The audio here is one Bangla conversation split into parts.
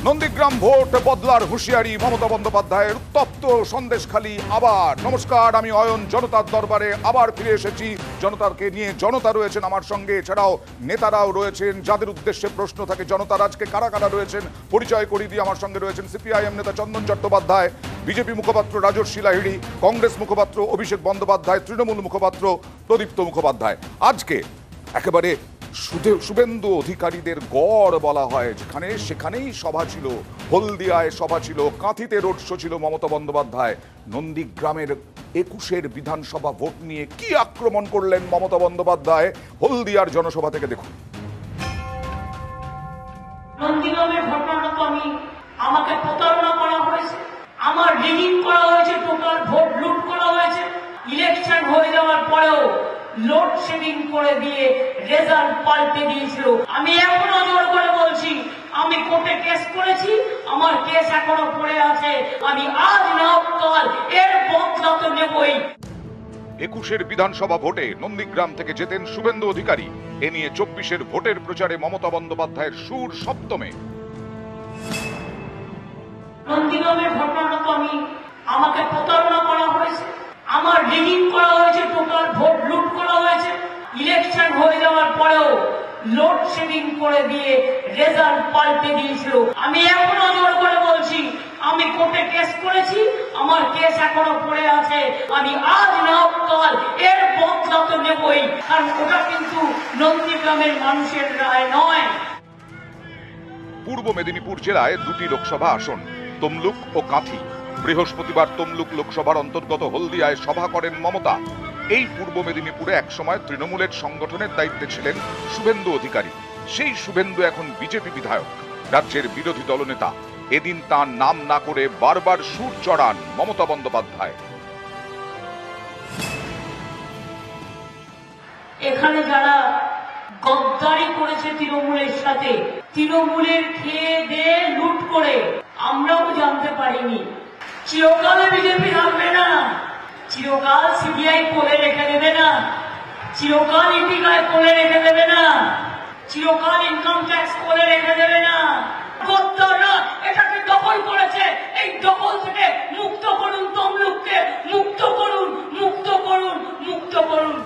নন্দীগ্রাম ভোট বদলার হুঁশিয়ারি মমতা বন্দ্যোপাধ্যায়ের। উত্তপ্ত সন্দেশখালী আবার। নমস্কার, আমি অয়ন। জনতার দরবারে আবার ফিরে এসেছি। জনতাকে নিয়ে জনতা রয়েছেন আমার সঙ্গে, এছাড়াও নেতারাও রয়েছেন যাদের উদ্দেশ্যে প্রশ্ন থাকে জনতার। আজকে কারা কারা রয়েছেন পরিচয় করিয়ে দিয়ে আমার সঙ্গে রয়েছেন সিপিআইএম নেতা চন্দন চট্টোপাধ্যায়, বিজেপি মুখপাত্র রাজর্ষি লাহিড়ী, কংগ্রেস মুখপাত্র অভিষেক বন্দ্যোপাধ্যায়, তৃণমূল মুখপাত্র প্রদীপ্ত মুখোপাধ্যায়। আজকে একেবারে শুভেন্দু অধিকারীদের গড় বলা হয় যেখানে, সেখানেই সভা ছিল। হলদিয়ায় সভা ছিল, কাঁথিতে রোড শো ছিল মমতা বন্দ্যোপাধ্যায়। নন্দীগ্রামের 21 বিধানসভা ভোট নিয়ে কি আক্রমণ করলেন মমতা বন্দ্যোপাধ্যায়, হলদিয়ার জনসভা থেকে দেখুন। নন্দীগ্রামের ঘটনাটা তো আমাকে প্রতারণা করা হয়েছে, আমার রিগিং করা হয়েছে, টোটাল ভোট লুট করা হয়েছে। ইলেকশন হয়ে যাওয়ার পরেও লোডশেডিং করে দিয়ে রেজাল্ট পাল্টে দিয়েছিল। আমি এখনো জোর করে বলছি, আমি কোর্টে কেস করেছি, আমার কেস এখনো পড়ে আছে। আমি আজ না কাল এর বদলা তো নেবই। 21 বিধানসভা ভোটে নন্দীগ্রাম থেকে জেতেন শুভেন্দু অধিকারী। এ নিয়ে 24 ভোটের প্রচারে মমতা বন্দ্যোপাধ্যায়ের সুর সপ্তমে। নন্দীগ্রামের ঘটনাটা তো আমাকে প্রতারণা করা হয়েছে, আমার রিগিং করা হয়েছে, টোটাল ভোট লুট করা হয়েছে। ইলেকশন হয়ে যাওয়ার পরেও লোডশেডিং করে দিয়ে রেজাল্ট পাল্টে দিয়েছিল। আমি এখনো জোর করে বলছি, আমি কোর্টে কেস করেছি, আমার কেস এখনো পড়ে আছে। আমি আজ না কাল এর বদলা তো নেবই, কারণ ওটা কিন্তু নন্দীগ্রামের মানুষের রায় নয়। পূর্ব মেদিনীপুর জেলায় 2টি লোকসভা আসন, তমলুক ও কাঁথি। বৃহস্পতিবার তমলুক লোকসভার অন্তর্গত হলদিয়ায় সভা করেন মমতা। এই পূর্ব মেদিনীপুরে একসময় তৃণমূলের সংগঠনের দায়িত্বে ছিলেন শুভেন্দু অধিকারী। সেই শুভেন্দু এখন বিজেপি বিধায়ক, রাজ্যের বিরোধী দলনেতা। এদিন তার নাম না করে বারবার সুর চড়ান মমতা বন্দ্যোপাধ্যায়। এখানে যারা গদ্দারি করেছে তৃণমূলের সাথে, তৃণমূলের খেয়ে দিয়ে লুট করে, আমরাও জানতে পারিনি। চিরকালে বিজেপি থাকবে না, চিরকাল সিবিআই কোলে রেখে দেবে না, চিরকাল ইপিআই কোলে রেখে দেবে না, চিরকাল ইনকাম ট্যাক্স কোলে রেখে দেবে না। গদ্দাররা এটাকে দখল করেছে, এই দখল থেকে মুক্ত করুন তমলুককে, মুক্ত করুন, মুক্ত করুন, মুক্ত করুন।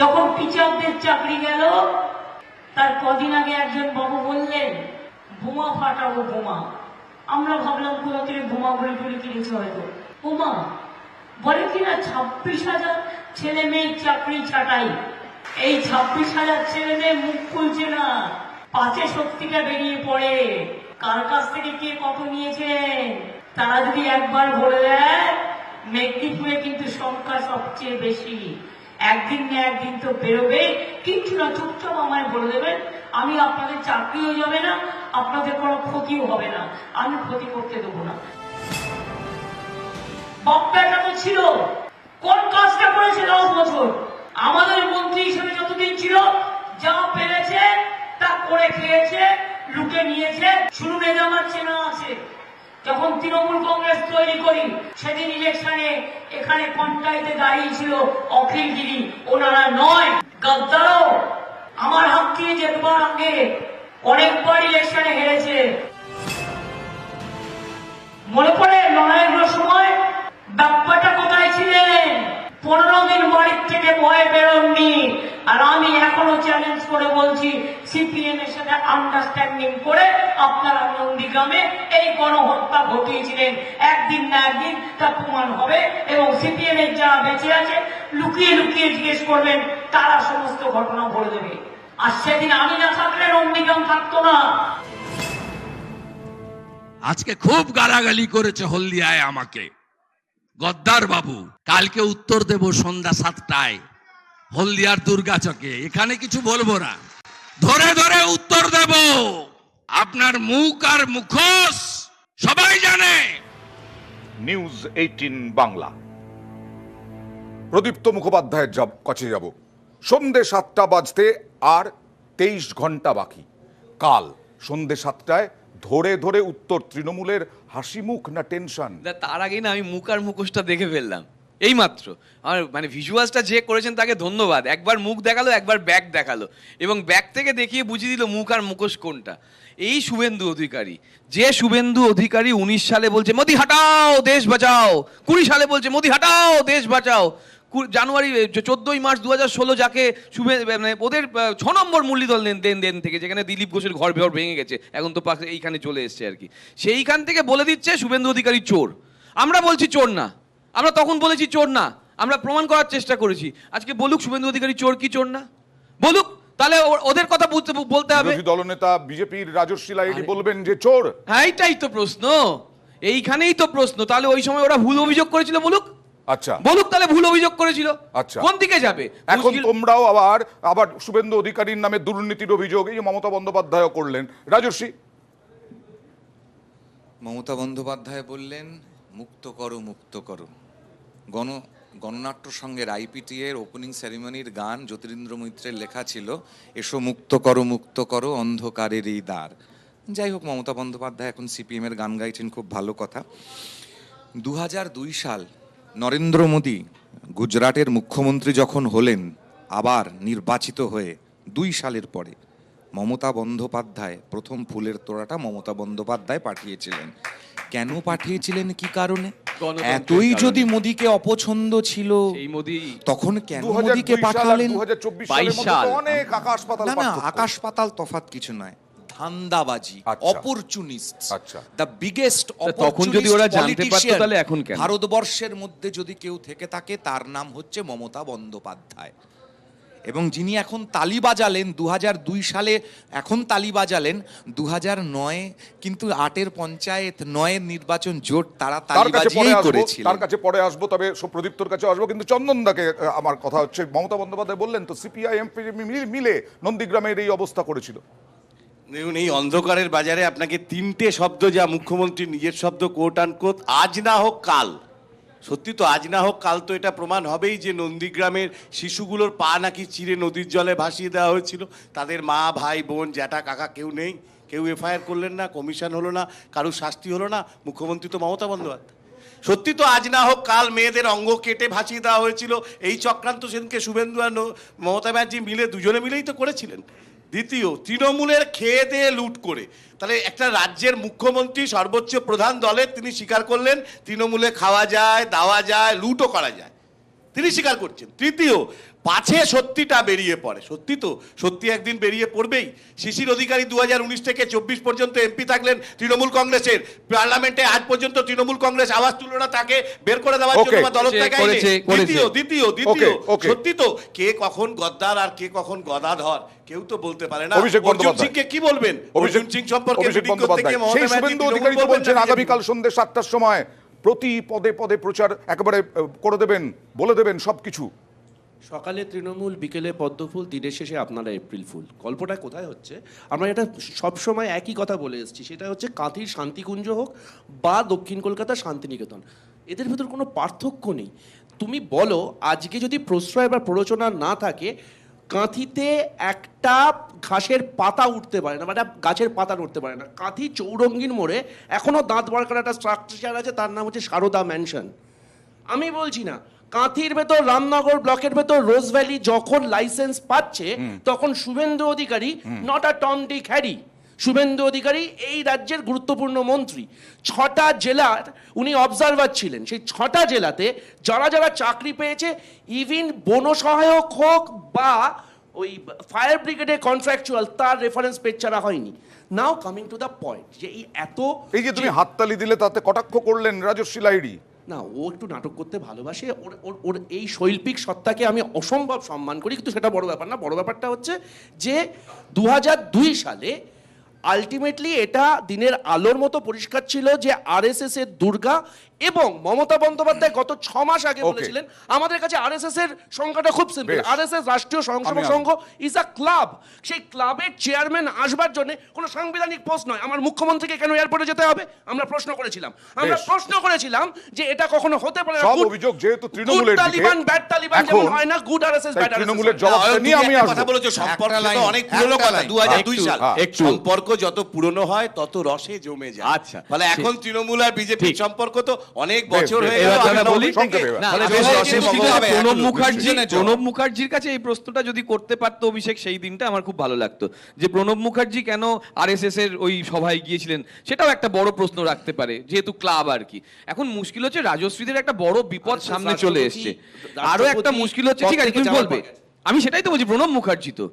যখন টিচারদের চাকরি গেল, তার কদিন আগে একজন বাবু বললেন বোমা ফাটাবো বোমা। আমরা ভাবলাম কোথা থেকে বোমা গুলি টুলি কিনেছে হয়তো। বোমা বলে কিনা 26,000 ছেলে মেয়ের চাকরি ছাটাই। এই 26,000 ছেলে মেয়ে মুখ খুলছে না, পাঁচে শক্তিটা বেরিয়ে পড়ে। কার কাছ থেকে কে কত নিয়েছেন তারা যদি একবার বলে দেয়, মেদিনীপুরে কিন্তু সংখ্যা সবচেয়ে বেশি। একদিন না একদিন তো বেরোবে, কিছু না, চুপচাপ আমায় বলে দেবেন। আমি আপনাদের চাকরিও যাবে না, আপনাদের কোনো ক্ষতিও হবে না, আমি ক্ষতি করতে দেবো না। বাপ্পাটা তো ছিল, কোন কাজটা করেছে 10 বছর? আমাদের মন্ত্রী হিসেবে যতদিন ছিল যা পেরেছে তা করে খেয়েছে, লুটে নিয়েছে। শুনুন এ আমার চেনা আছে, যখন তৃণমূল কংগ্রেস তৈরি করি সেদিন ইলেকশনে এখানে পঞ্চায়েতে দাঁড়িয়েছিল অখিলগিরি, ওনারা নয় গদ্দারও। আমার হাত দিয়ে যেবার আগে অনেকবার ইলেকশনে হেরেছে। মনে পড়ে লড়াইয়ের সময় ব্যাপারটা কোথায় ছিলেন? 15 দিন বাড়ির থেকে ভয়ে বেরোননি। আর আমি এখনো চ্যালেঞ্জ করে বলছি, সিপিএম এর সাথে আন্ডারস্ট্যান্ডিং করে আপনারা নন্দীগ্রামে এই গণহত্যা ঘটিয়েছিলেন। একদিন না একদিন তা প্রমাণ হবে, এবং সিপিএম এর যারা বেঁচে আছে লুকিয়ে লুকিয়ে জিজ্ঞেস করবেন, তারা সমস্ত ঘটনা বলে দেবে। আর সেদিন আমি না থাকলে নন্দীগ্রাম থাকতো না। আজকে খুব গালাগালি করেছে হলদিয়ায় আমাকে গদ্দার বাবু। কালকে উত্তর দেব সন্ধ্যা 7টায় হলদিয়ার দুর্গাচকে। এখানে কিছু বলবো না, ধরে ধরে উত্তর দেব। আপনার মুখ আর মুখোশ সবাই জানে। নিউজ 18 বাংলা। প্রদীপ্ত মুখোপাধ্যায়ের কাছে যাব। সন্ধ্যে 7টা বাজতে আর 23 ঘন্টা বাকি। কাল সন্ধ্যে 7টায় ধরে ধরে উত্তর। তৃণমূলের হাসি মুখ না টেনশন? তার আগে না আমি মুখ আর মুখোশটা দেখে ফেললাম এই মাত্র। আমার মানে ভিজুয়ালসটা যে করেছেন তাকে ধন্যবাদ। একবার মুখ দেখালো, একবার ব্যাক দেখালো, এবং ব্যাক থেকে দেখিয়ে বুঝিয়ে দিল মুখ আর মুখোশ কোনটা। এই শুভেন্দু অধিকারী, যে শুভেন্দু অধিকারী 19 সালে বলছে মোদি হাটাও দেশ বাঁচাও, 20 সালে বলছে মোদি হাটাও দেশ বাঁচাও, জানুয়ারি 14ই মার্চ 2016 যাকে মানে ওদের 6 নম্বর মুরলীধর দেন থেকে, যেখানে দিলীপ ঘোষের ঘর ভেঙে গেছে, এখন তো এইখানে চলে এসছে আর কি, সেইখান থেকে বলে দিচ্ছে শুভেন্দু অধিকারী চোর। আমরা বলছি চোর না, আমরা তখন বলেছি চোর না, আমরা প্রমাণ করার চেষ্টা করেছি। আজকে বলুক শুভেন্দু অধিকারী চোর কি চোর না, বলুক, তাহলে ওদের কথা বলতে হবে। বিরোধী দলনেতা বিজেপির রাজস্বী লাহিড়ী বলবেন যে চোর? হ্যাঁ, এইটাই তো প্রশ্ন, এইখানেই তো প্রশ্ন। তাহলে ওই সময় ওরা ভুল অভিযোগ করেছিল, বলুক। আচ্ছা, বলুক তাহলে ভুল অভিযোগ করেছিল। আচ্ছা, কোন দিকে যাবে এখন তোমরাও আবার শুভেন্দু অধিকারীর নামে দুর্নীতির অভিযোগ এই যে মমতা বন্দ্যোপাধ্যায় করলেন। রাজস্বী? মমতা বন্দ্যোপাধ্যায় বললেন মুক্ত করো মুক্ত করো। গণনাট্য সঙ্গের আইপিটি এর ওপেনিং সেরিমনির গান জ্যোতিরিন্দ্র মৈত্রের লেখা ছিল, এসো মুক্ত করো অন্ধকারের এই দ্বার। যাই হোক, মমতা বন্দ্যোপাধ্যায় এখন সিপিএম এর গান গাইছেন, খুব ভালো কথা। 2002 সাল নরেন্দ্র মোদী গুজরাটের মুখ্যমন্ত্রী যখন হলেন, আবার নির্বাচিত হয়ে 2 সালের পরে মমতা বন্দ্যোপাধ্যায় প্রথম ফুলের তোড়াটা মমতা বন্দ্যোপাধ্যায় পাঠিয়েছিলেন। কেন পাঠিয়েছিলেন, কি কারণে? এতই যদি মোদীকে অপছন্দ ছিল তখন কেন মোদীকে পাঠালেন? 2024 সালের মধ্যে তো অনেক আকাশ পাতাল না, পার্থক্য। আকাশ পাতাল তফাৎ কিছু নয়, ধান্দাবাজি, আচ্ছা। অপরচুনিস্ট, আচ্ছা। দ্য বিগেস্ট তখন যদি ওরা জানতে পারতো তাহলে এখন কেন? ভারতবর্ষের মধ্যে যদি কেউ থেকে থাকে তার নাম হচ্ছে মমতা বন্দ্যোপাধ্যায়। এবং যিনি এখন তালি বাজালেন 2002 সালে, এখন তালি বাজালেন 2009, কিন্তু 8-এর পঞ্চায়েত, 9-এর নির্বাচন জোট তারা তালি বাজিয়েই করেছিল। তার কাছে পরে আসবো, তবে প্রদীপ্তর কাছে আসবো। কিন্তু চন্দনদাকে আমার কথা হচ্ছে, মমতা বন্দ্যোপাধ্যায় বললেন তো সিপিআইএম মিলে নন্দীগ্রামের এই অবস্থা করেছিল। দেখুন, এই অন্ধকারের বাজারে আপনাকে 3টে শব্দ, যা মুখ্যমন্ত্রী নিজের শব্দ, কোট আন কোট, আজ না হোক কাল। সত্যি তো, আজ না হোক কাল তো এটা প্রমাণ হবেই যে নন্দীগ্রামের শিশুগুলোর পা নাকি চিরে নদীর জলে ভাসিয়ে দেওয়া হয়েছিল। তাদের মা, ভাই, বোন, জ্যাঠা, কাকা কেউ নেই, কেউ এফআইআর করলেন না, কমিশন হলো না, কারুর শাস্তি হলো না। মুখ্যমন্ত্রী তো মমতা বন্দ্যোপাধ্যায়। সত্যি তো, আজ না হোক কাল মেয়েদের অঙ্গ কেটে ভাসিয়ে দেওয়া হয়েছিল। এই চক্রান্ত সেদিনকে শুভেন্দু আর মমতা ব্যানার্জি মিলে, দুজনে মিলেই তো করেছিলেন। দ্বিতীয়, তৃণমূলের খেয়ে দিয়ে লুট করে। তাহলে একটা রাজ্যের মুখ্যমন্ত্রী, সর্বোচ্চ প্রধান দলের, তিনি স্বীকার করলেন তৃণমূলে খাওয়া যায়, দেওয়া যায়, লুটও করা যায়, তিনি স্বীকার করছেন। তৃতীয়, পাছে সত্যিটা বেরিয়ে পড়ে। সত্যি তো, সত্যি একদিন বেরিয়ে পড়বেই। শিশির অধিকারী 2019 থেকে 24 পর্যন্ত এমপি থাকলেন তৃণমূল কংগ্রেসের, পার্লামেন্টে আজ পর্যন্ত তৃণমূল কংগ্রেস আওয়াজ তুলল না তাকে বের করে দেওয়ার জন্য বা দলত্যাগ আইনে। দ্বিতীয়, সত্যি তো, কে কখন গদ্দার আর কে কখন গদাধর কেউ তো বলতে পারে না। অর্জুন সিংকে কি বলবেন? অর্জুন সিং সম্পর্কে সেই শুভেন্দু অধিকারী তো বলছেন আগামীকাল সন্ধ্যে 7টার সময় প্রতি পদে পদে প্রচার একেবারে করে দেবেন, বলে দেবেন সবকিছু। সকালে তৃণমূল, বিকেলে পদ্মফুল, দিনের শেষে আপনারা এপ্রিল ফুল। গল্পটা কোথায় হচ্ছে? আমরা এটা সবসময় একই কথা বলে এসেছি, সেটা হচ্ছে কাঁথির শান্তিকুঞ্জ হোক বা দক্ষিণ কলকাতার শান্তিনিকেতন, এদের ভেতর কোনো পার্থক্য নেই। তুমি বলো, আজকে যদি প্রশ্রয় বা প্ররোচনা না থাকে, কাঁথিতে একটা ঘাসের পাতা উঠতে পারে না, মানে গাছের পাতা উঠতে পারে না। কাঁথি চৌরঙ্গীর মোড়ে এখনো দাঁত বার করা একটা স্ট্রাকচার আছে, তার নাম হচ্ছে সারদা ম্যানশন। আমি বলছি না, কাঁথির ভেতর, রামনগর ব্লকের ভেতর রোজ ভ্যালি যখন লাইসেন্স পাচ্ছে, তখন Suvendu Adhikari not a Tom Dick Harry. Suvendu Adhikari এই রাজ্যের গুরুত্বপূর্ণ মন্ত্রী। 6টা জেলার উনি অবজারভার ছিলেন। সেই 6টা জেলাতে যারা যারা চাকরি পেয়েছে, ইভিন বন সহায়ক হোক বা ওই ফায়ার ব্রিগেডে কন্ট্রাকচুয়াল, তার রেফারেন্স পেজ ছাড়া হয়নি। নাও কামিং টু দ্য পয়েন্ট, যে এই যে তুমি হাততালি দিলে তাতে কটাক্ষ করলেন রাজস্বী লাহিড়ী। না, ও একটু নাটক করতে ভালোবাসে, ওর এই শৈল্পিক সত্তাকে আমি অসম্ভব সম্মান করি, কিন্তু সেটা বড় ব্যাপার না। বড় ব্যাপারটা হচ্ছে যে 2002 সালে আলটিমেটলি এটা দিনের আলোর মতো পরিষ্কার ছিল যে আরএসএস এর দুর্গা, এবং মমতা বন্দ্যোপাধ্যায় গত 6 মাস আগে বলেছিলেন আমাদের কাছে আরএসএস এর সংখ্যাটা খুব সিম্পল, আরএসএস রাষ্ট্রীয় স্বয়ংসেবক সংঘ ইজ আ ক্লাব। সেই ক্লাবের চেয়ারম্যান আসবার জন্য কোনো সাংবিধানিক পোস্ট নয়। আমার মুখ্যমন্ত্রীকে কেন এয়ারপোর্টে যেতে হবে? আমরা প্রশ্ন করেছিলাম যে এটা কখনো হতে পারে না। সব অভিযোগ যেহেতু তৃণমূলের দিকে, তালিবান ব্যাড তালিবান যেমন হয় না, গুড আরএসএস ব্যাড আরএসএস। তৃণমূলের জবাবটা নিয়ে আমি আসবো। কথা বলেছো, সম্পর্ক তো অনেক পুরনো কথা, 2002 সাল। সম্পর্ক যত পুরনো হয় তত রসে জমে যায়। আচ্ছা, ফলে এখন তৃণমূল আর বিজেপির সম্পর্ক তো অনেক বছর বেশ, হয়ে বেশ, গেল। এবার আমি দাদা বলি, নব্বই থেকে- সংক্ষেপে এবার। না, তাহলে আমি বেশ বলছি, রসে ঠিক ভোগ আছে, হবে প্রণব মুখার্জির কাছে এই প্রশ্নটা যদি করতে পারতো অভিষেক, সেই দিনটা আমার খুব ভালো লাগতো, যে প্রণব মুখার্জি কেন আরএসএস এর ওই সভায় গিয়েছিলেন, সেটাও একটা বড় প্রশ্ন রাখতে পারে, যেহেতু ক্লাব আর কি। এখন মুশকিল হচ্ছে রাজশ্রীদের একটা বড় বিপদ সামনে চলে এসছে। আরো একটা মুশকিল হচ্ছে, ঠিক আছে তুমি বলবে, আমি সেটাই তো বলছি, প্রণব মুখার্জি তো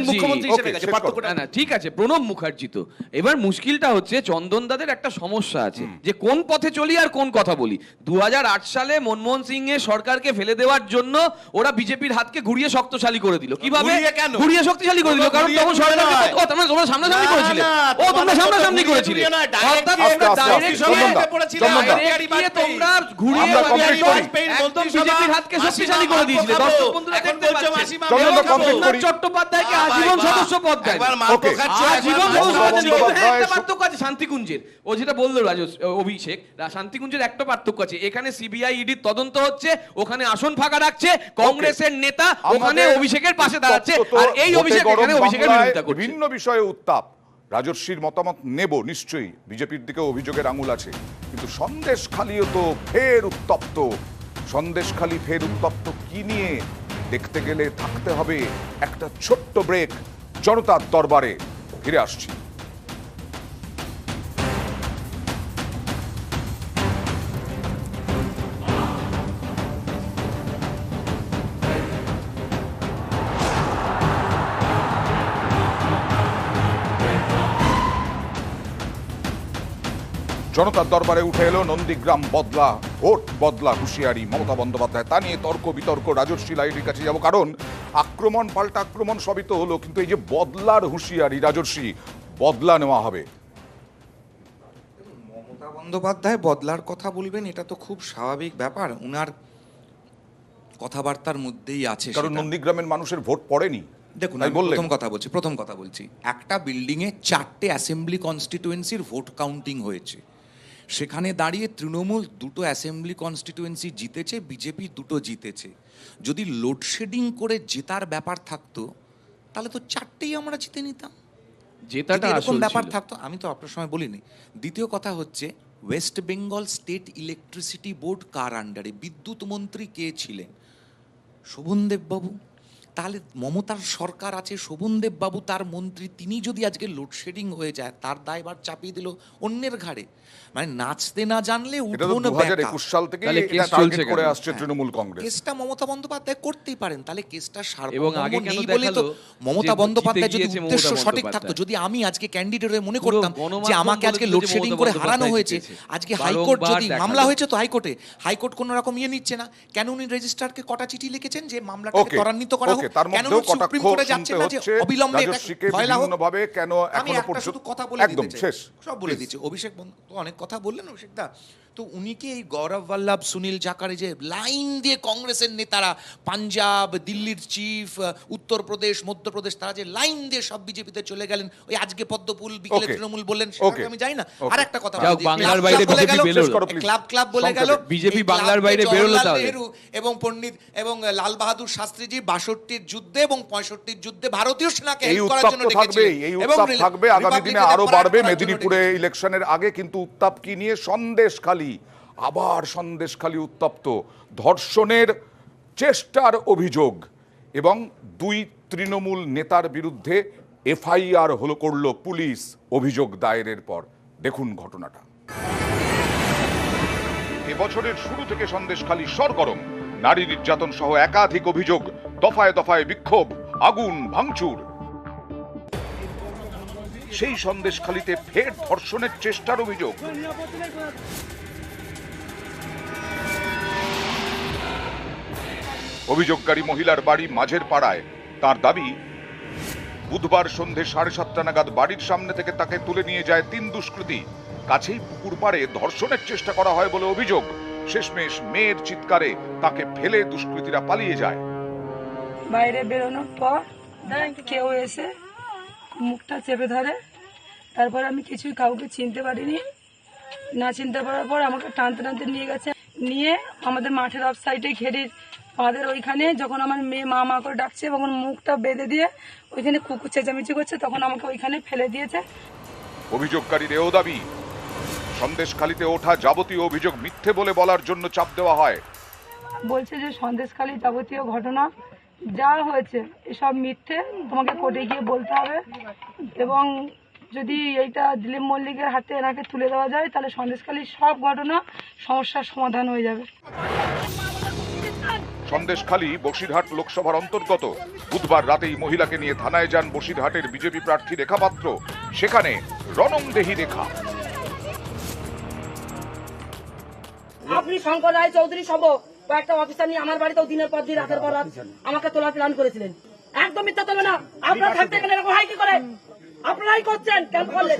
মুখ্যমন্ত্রী হিসেবে ওকে, গেছে, শেষ করো। পার্থক্যটা না, ঠিক আছে, প্রণব মুখার্জি তো। এবার মুশকিলটা হচ্ছে চন্দন দাদের একটা সমস্যা আছে, যে কোন পথে চলি আর কোন কথা বলি। 2008 সালে মনমোহন সিং এর সরকারকে ফেলে দেওয়ার জন্য ওরা বিজেপির হাতকে ঘুরিয়ে শক্তশালী করে দিল। কিভাবে ঘুরিয়ে কেন? ঘুরিয়ে শক্তিশালী করে দিল? কারণ ঘুরিয়ে তখন ঘুরিয়ে সরকারকে নয়। ও তোমরা সামনাসামনি না, করেছিলে, না, ও তোমরা তোমাদের সামনাসামনি ঘুরিয়ে করেছিলে, ঘুরিয়ে নয়, direct অর্থাৎ গিয়ে তোমরা আস্তে, direct চন্দন গিয়ে- দা, চন্দন দা। direct গিয়ে তোমরা ঘুরিয়ে আমরা complete করি। একদম বিজেপির হাতকে শক্তিশালী করে দিয়েছিলে। দর্শক বন্ধুরা দেখতে পাচ্ছে চন্দন দা, complete করি। চট্টোপাধ্যায়কে আজীবন সদস্য পদ দেয়। একবার মালপো Okay. খাচ্ছ, আজীবন একবার সদস্য মমতা পদ দিল। কিন্তু হ্যাঁ, একটা বন্দ্যোপাধ্যায়- পার্থক্য আছে শান্তিকুঞ্জের। ও যেটা বললো অভিষেক, শান্তিকুঞ্জের একটা পার্থক্য আছে। এখানে সিবিআই ইডির তদন্ত হচ্ছে, ওখানে আসন ফাঁকা রাখছে কংগ্রেসের নেতা, ওখানে আমাদের অভিষেকের পাশে দাঁড়াচ্ছে, উত্তপ্ত আর এই ভোটে অভিষেক গরম এখানে অভিষেকের বাংলায় বিরোধিতা করছে। ভিন্ন বিষয়ে উত্তাপ। রাজস্বীর মতামত নেব নিশ্চয়ই, বিজেপির দিকে অভিযোগের আঙুল আছে, কিন্তু সন্দেশখালিও তো ফের উত্তপ্ত। সন্দেশখালি ফের উত্তপ্ত কি নিয়ে দেখতে গেলে থাকতে হবে একটা ছোট্ট ব্রেক। জনতার দরবারে ফিরে আসছি। জনতার দরবারে উঠে এলো নন্দীগ্রাম বদলা, ভোট বদলা হুঁশিয়ারি মমতা বন্দ্যোপাধ্যায়। তা নিয়ে তর্ক বিতর্ক, রাজর্ষী লাইডির কাছে যাবো, কারণ আক্রমণ পাল্টা আক্রমণ সবই তো হলো, কিন্তু এই যে বদলার হুঁশিয়ারি, রাজর্ষী বদলা নেওয়া হবে। মমতা বন্দ্যোপাধ্যায় বদলার কথা বলবেন, এটা তো খুব স্বাভাবিক ব্যাপার, উনার কথাবার্তার মধ্যেই আছে কারণ সেটা। নন্দীগ্রামের মানুষের ভোট পড়েনি। দেখুন, তাই আমি বললেন। প্রথম কথা বলছি, একটা বিল্ডিংয়ে 4টে অ্যাসেম্বলি কনস্টিটিউয়েন্সির ভোট কাউন্টিং হয়েছে। সেখানে দাঁড়িয়ে তৃণমূল 2টো অ্যাসেম্বলি কনস্টিটিউয়েন্সি জিতেছে, বিজেপি 2টো জিতেছে। যদি লোডশেডিং করে জেতার ব্যাপার থাকতো, তাহলে তো 4টেই আমরা জিতে নিতাম। জেতাটা যদি এরকম আসল ব্যাপার ছিল। থাকতো, আমি তো আপনার সময় বলিনি। দ্বিতীয় কথা হচ্ছে, West Bengal state electricity board কার আন্ডারে, বিদ্যুৎ মন্ত্রী কে ছিলেন? শোভনদেব বাবু। তাহলে মমতার সরকার আছে, শোভনদেব বাবু তার মন্ত্রী, তিনি যদি আজকে লোডশেডিং হয়ে যায়, তার দায়ভার চাপিয়ে দিল অন্যের ঘাড়ে। মানে নাচতে না জানলে এটা তো উঠোন 2021 সাল থেকে তাহলে এটা কেস টার্গেট চলছে করে কেন? আসছে তৃণমূল কংগ্রেস। কেসটা মমতা বন্দ্যোপাধ্যায় করতেই পারেন, তাহলে কেসটা এবং আগে সার্বভৌম কেন নেই বলেই তো দেখালো মমতা যে বন্দ্যোপাধ্যায় জিতে যদি গিয়েছে উদ্দেশ্য মমতা সঠিক থাকতো, বন্দ্যোপাধ্যায়। যদি আমি আজকে ক্যান্ডিডেট হয়ে মনে পুরো করতাম যে গণমাধ্যম আমাকে আজকে বলেছিল যে লোডশেডিং মমতা করে হারানো বন্দ্যোপাধ্যায় হয়েছে, জিতেছে। আজকে হাইকোর্ট বারংবার যদি দেখালো। মামলা হয়েছে, তো হাইকোর্ট কোনো রকম ইয়ে নিচ্ছে না কেন? উনি রেজিস্ট্রারকে কটা চিঠি লিখেছেন যে মামলাটাকে ওকে, ত্বরান্বিত করা হোক? ওকে, তার কেন মধ্যেও সুপ্রিম কটাক্ষ কোর্টে শুনতে যাচ্ছে না যে হচ্ছে অবিলম্বে এটা রাজস্বীকে ফয়লা হোক? বিভিন্নভাবে কেন আমি এখনো একটা পর্যন্ত শুধু কথা বলে একদম দিতে চাই। শেষ, সব বলে Please। দিচ্ছি। অভিষেক বন্দ্যোপাধ্যায় তো অনেক কথা বললেন, অভিষেক দা, তো উনি কি এই গৌরব বল্লভ, সুনীল জাকারে যে লাইন দিয়ে কংগ্রেসের নেতারা, পাঞ্জাব, দিল্লির চিফ, উত্তরপ্রদেশ, মধ্যপ্রদেশ, তারা যে লাইন দিয়ে সব বিজেপিতে চলে গেলেন, ওই আজকে পদ্মফুল, বিকেলে Okay. তৃণমূল বললেন, Okay. সেটা আমি যাই না। Okay. আর একটা কথা যাও, বলে দিই। বাংলার ক্লাব বাইরে বলে বিজেপি গেল, বেরোলো। শেষ করো, please। ক্লাব বলে গেল, সংক্ষেপে। বিজেপি এই বাংলার ক্লাবকে বাইরে বেরোলো জওহরলাল তাহলে। নেহরু এবং পণ্ডিত এবং লাল বাহাদুর শাস্ত্রীজি 62 যুদ্ধে এবং 65 যুদ্ধে ভারতীয় সেনাকে এই হেল্প করার উত্তাপ জন্য তো থাকবেই, ডেকেছিলেন এই এবং উত্তাপ থাকবে, আগামী দিনে রিপাবলিকানদের আরো পরাগ বাড়বে। করার জন্য মেদিনীপুরে ডেকেছিলেন। ইলেকশনের আগে কিন্তু উত্তাপ কি নিয়ে? সন্দেশখালি, আবার সন্দেশখালি উত্তপ্ত। ধর্ষণের চেষ্টার অভিযোগ এবং 2 তৃণমূল নেতার বিরুদ্ধে এফআইআর করল পুলিশ অভিযোগ দায়েরের পর। দেখুন ঘটনাটা। এবছরের শুরু থেকে সন্দেশখালি সরগরম। নারী নির্যাতন সহ একাধিক অভিযোগ, দফায় দফায় বিক্ষোভ, আগুন, ভাঙচুর। সেই সন্দেশখালিতে ফের ধর্ষণের চেষ্টার অভিযোগ। অভিযোগকারী মহিলার বাড়ি মাঝের পাড়ায়। তার দাবি, বুধবার সন্ধে 7:30 নাগাদ বাড়ির সামনে থেকে তাকে তুলে নিয়ে যায় 3 দুষ্কৃতী। কাছেই পুকুর পাড়ে ধর্ষণের চেষ্টা করা হয় বলে অভিযোগ। শেষমেশ মেয়ের চিৎকারে তাকে ফেলে দুষ্কৃতীরা পালিয়ে যায়। বাইরে বেরোনোর পর কেউ এসে মুখটা চেপে ধরে, তারপর আমি কিছুই কাউকে চিনতে পারিনি। না চিনতে পারার পর আমাকে টানতে টানতে নিয়ে গেছে, নিয়ে আমাদের মাঠের অফ সাইডে ঘেরির আমাদের ওইখানে যখন আমার মেয়ে মা মা করে ডাকছে তখন মুখটা বেঁধে দিয়ে ওইখানে কুকুর চেঁচামেচি করছে, তখন আমাকে ওইখানে ফেলে দিয়েছে। অভিযোগকারীর এও দাবি, সন্দেশখালীতে ওঠা যাবতীয় অভিযোগ মিথ্যে বলে বলার জন্য চাপ দেওয়া হয়। বলছে যে সন্দেশখালী যাবতীয় ঘটনা যা হয়েছে এসব মিথ্যে, তোমাকে কোর্টে গিয়ে বলতে হবে, এবং যদি এইটা দিলীপ মল্লিকের হাতে এনাকে তুলে দেওয়া যায় তাহলে সন্দেশখালীর সব ঘটনা সমস্যার সমাধান হয়ে যাবে। সন্দেশখালী বসিরহাট লোকসভার অন্তর্গত। বুধবার রাতেই মহিলাকে নিয়ে থানায় যান বসিরহাটের বিজেপি প্রার্থী রেখা পাত্র। সেখানে রণংদেহী রেখা। আপনি শঙ্কর রায় চৌধুরী সহ কয়েকটা অফিসার নিয়ে আমার বাড়িতেও দিনের পর দিন রাতের পর রাত আমাকে তোলার প্ল্যান করেছিলেন। একদম মিথ্যা তবে না, আপনারা থাকতে গেলে এরকম হয় কি করে? আপনারাই করছেন, কেন করলেন?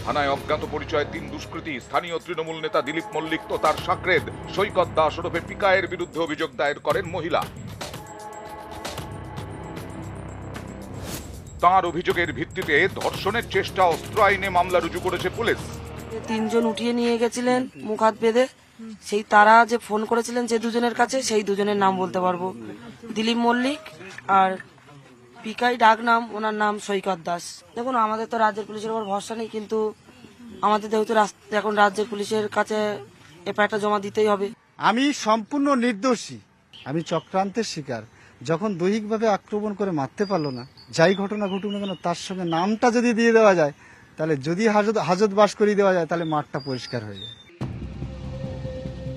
থানায় অজ্ঞাত পরিচয় 3 দুষ্কৃতী স্থানীয় তৃণমূল নেতা দিলীপ মল্লিক ও তার সাকরেদ সৈকত দাস ওরফে পিকায়ের বিরুদ্ধে অভিযোগ দায়ের করেন মহিলা। তাঁর অভিযোগের ভিত্তিতে ধর্ষণের চেষ্টা অস্ত্র আইনে মামলা রুজু করেছে পুলিশ। 3 জন উঠিয়ে নিয়ে গেছিলেন মুখ হাত বেঁধে, সেই তারা যে ফোন করেছিলেন যে দুজনের কাছে, সেই দুজনের নাম বলতে পারবো, দিলীপ মল্লিক আর পিকাই ডাক নাম, ওনার নাম সৈকত দাস। দেখুন, আমাদের তো রাজ্যের পুলিশের উপর ভরসা নেই, কিন্তু আমাদের যেহেতু এখন রাজ্যের পুলিশের কাছে এফআইআরটা জমা দিতেই হবে। আমি সম্পূর্ণ নির্দোষী, আমি চক্রান্তের শিকার। যখন দৈহিকভাবে আক্রমণ করে মারতে পারলো না, যাই ঘটনা ঘটুক না কেন তার সঙ্গে নামটা যদি দিয়ে দেওয়া যায়, তাহলে যদি হাজত বাস করিয়ে দেওয়া যায়, তাহলে মাঠটা পরিষ্কার হয়ে যায়।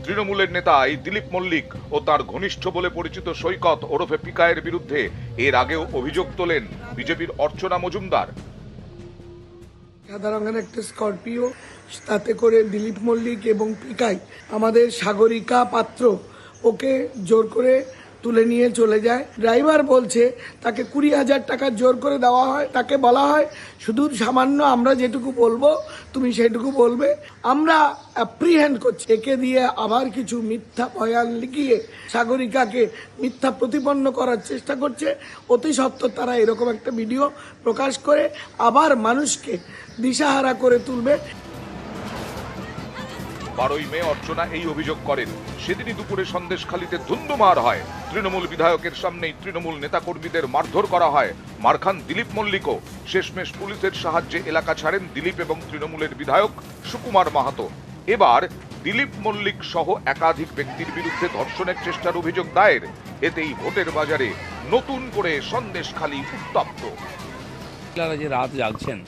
তৃণমূলের নেতা এই দিলীপ মল্লিক ও তার ঘনিষ্ঠ বলে পরিচিত সৈকত ওরফে পিকায়ের বিরুদ্ধে এর আগেও অভিযোগ তোলেন বিজেপির অর্চনা মজুমদার। সাদা রঙের একটা স্করপিও, তাতে করে দিলীপ মল্লিক এবং পিকাই আমাদের সাগরিকা পাত্র ওকে জোর করে তুলে নিয়ে চলে যায়। ড্রাইভার বলছে তাকে 20,000 টাকা জোর করে দেওয়া হয়, তাকে বলা হয় শুধু সামান্য আমরা যেটুকু বলবো তুমি সেটুকু বলবে। আমরা অ্যাপ্রিহেন্ড করছি, একে দিয়ে আবার কিছু মিথ্যা বয়ান লিখিয়ে সাগরিকাকে মিথ্যা প্রতিপন্ন করার চেষ্টা করছে। অতি সত্বর তারা এরকম একটা ভিডিও প্রকাশ করে আবার মানুষকে দিশাহারা করে তুলবে। 12ই মে অর্চনা এই অভিযোগ করেন। সেদিনই দুপুরে সন্দেশখালীতে ধুন্ধুমার হয়। তৃণমূল বিধায়কের সামনেই তৃণমূল নেতাকর্মীদের মারধর করা হয়। মার খান দিলীপ মল্লিকও। শেষমেশ পুলিশের সাহায্যে এলাকা ছাড়েন দিলীপ এবং তৃণমূলের বিধায়ক সুকুমার মাহাতো। এবার দিলীপ মল্লিক সহ একাধিক ব্যক্তির বিরুদ্ধে ধর্ষণের চেষ্টার অভিযোগ দায়ের। এতেই ভোটের বাজারে নতুন করে সন্দেশখালী উত্তপ্ত। মহিলারা যে রাত জাগছেন,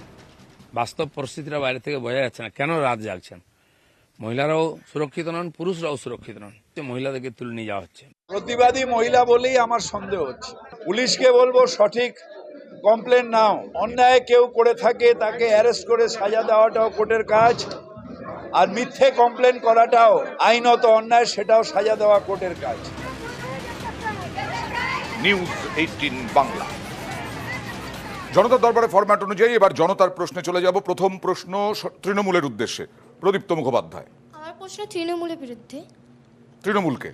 বাস্তব পরিস্থিতিটা বাইরে থেকে বোঝা যাচ্ছে না কেন রাত জাগছেন। মহিলারাও সুরক্ষিত নন, পুরুষরাও সুরক্ষিত নন, মহিলাদেরকে তুলে নিয়ে যাওয়া হচ্ছে। প্রতিবাদী মহিলা বলেই আমার সন্দেহ হচ্ছে। পুলিশকে বলবো সঠিক কমপ্লেন নাও, অন্যায় কেউ করে থাকে তাকে অ্যারেস্ট করে সাজা দেওয়াটাও কোর্টের কাজ, আর মিথ্যে কমপ্লেন করাটাও আইনত অন্যায়, সেটাও সাজা দেওয়া কোর্টের কাজ। নিউজ 18 বাংলা। জনতার দরবারে ফরম্যাট অনুযায়ী এবার জনতার প্রশ্নে চলে যাব। প্রথম প্রশ্ন তৃণমূলের উদ্দেশ্যে, প্রদীপ্ত মুখোপাধ্যায়। আমার প্রশ্ন তৃণমূলের বিরুদ্ধে। তৃণমূলকে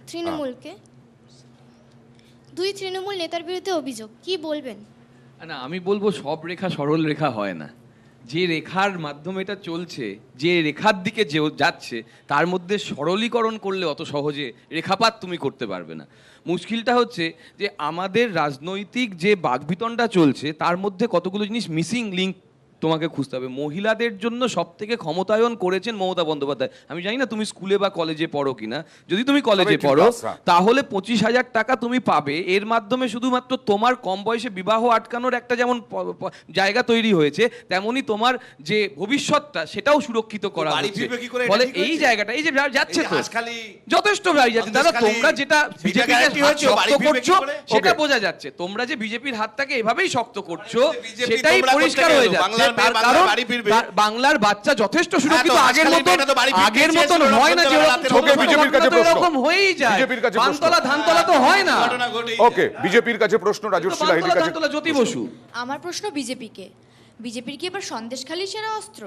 2 তৃণমূল নেতার বিরুদ্ধে অভিযোগ, কি বলবেন? না, আমি বলবো সব রেখা সরল রেখা হয় না। যে রেখার মাধ্যমে এটা চলছে, যে রেখার দিকে যে যাচ্ছে, তার মধ্যে সরলীকরণ করলে অত সহজে রেখাপাত তুমি করতে পারবে না। মুশকিলটা হচ্ছে যে আমাদের রাজনৈতিক যে বাকবিতণ্ডা চলছে, তার মধ্যে কতগুলো জিনিস মিসিং লিঙ্ক তোমাকে খুঁজতে হবে। মহিলাদের জন্য সব থেকে ক্ষমতায়ন করেছেন মমতা বন্দ্যোপাধ্যায়। আমি জানি না তুমি স্কুলে বা কলেজে পড়ো কিনা, যদি তুমি কলেজে পড়ো তাহলে 25,000 টাকা তুমি পাবে। এর মাধ্যমে শুধুমাত্র তোমার কম বয়সে বিবাহ আটকানোর একটা যেমন জায়গা তৈরি হয়েছে, তেমনি তোমার যে ভবিষ্যৎটা সেটাও সুরক্ষিত করা হচ্ছে। ফলে এই জায়গাটা, এই যে যাচ্ছে তো যথেষ্ট ভাই যাচ্ছে দাদা, তোমরা যেটা বিজেপিকে শক্ত করছো সেটা বোঝা যাচ্ছে। তোমরা যে বিজেপির হাতটাকে এভাবেই শক্ত করছো সেটাই পরিষ্কার হয়ে যাচ্ছে। তার কারণ বাংলার বাচ্চা যথেষ্ট সুরক্ষিত, আগের মতন হয় না যে এরকম হয়েই যায়। ধানতলা তো হয় না। ওকে, বিজেপির কাছে প্রশ্ন রাজর্ষি লাহিড়ীর কাছে। জ্যোতি বসু। আমার প্রশ্ন বিজেপির কি এবার সন্দেশখালী সেরা অস্ত্র?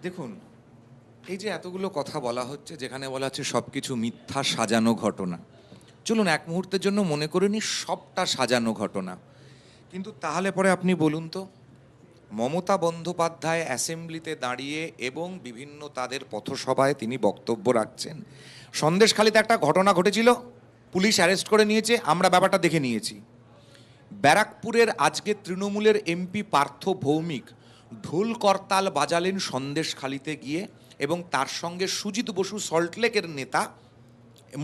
দেখুন, এই যে এতগুলো কথা বলা হচ্ছে, যেখানে বলা হচ্ছে সবকিছু মিথ্যা সাজানো ঘটনা, চলুন এক মুহূর্তের জন্য মনে করে নি সবটা সাজানো ঘটনা। কিন্তু তাহলে পরে আপনি বলুন তো, মমতা বন্দ্যোপাধ্যায় অ্যাসেম্বলিতে দাঁড়িয়ে এবং বিভিন্ন তাদের পথসভায় তিনি বক্তব্য রাখছেন। সন্দেশখালিতে একটা ঘটনা ঘটেছিল, পুলিশ অ্যারেস্ট করে নিয়েছে, আমরা ব্যাপারটা দেখে নিয়েছি। ব্যারাকপুরের আজকে তৃণমূলের এমপি পার্থ ভৌমিক ঢোল করতাল বাজালেন সন্দেশখালিতে গিয়ে, এবং তার সঙ্গে সুজিত বসু সল্টলেকের নেতা,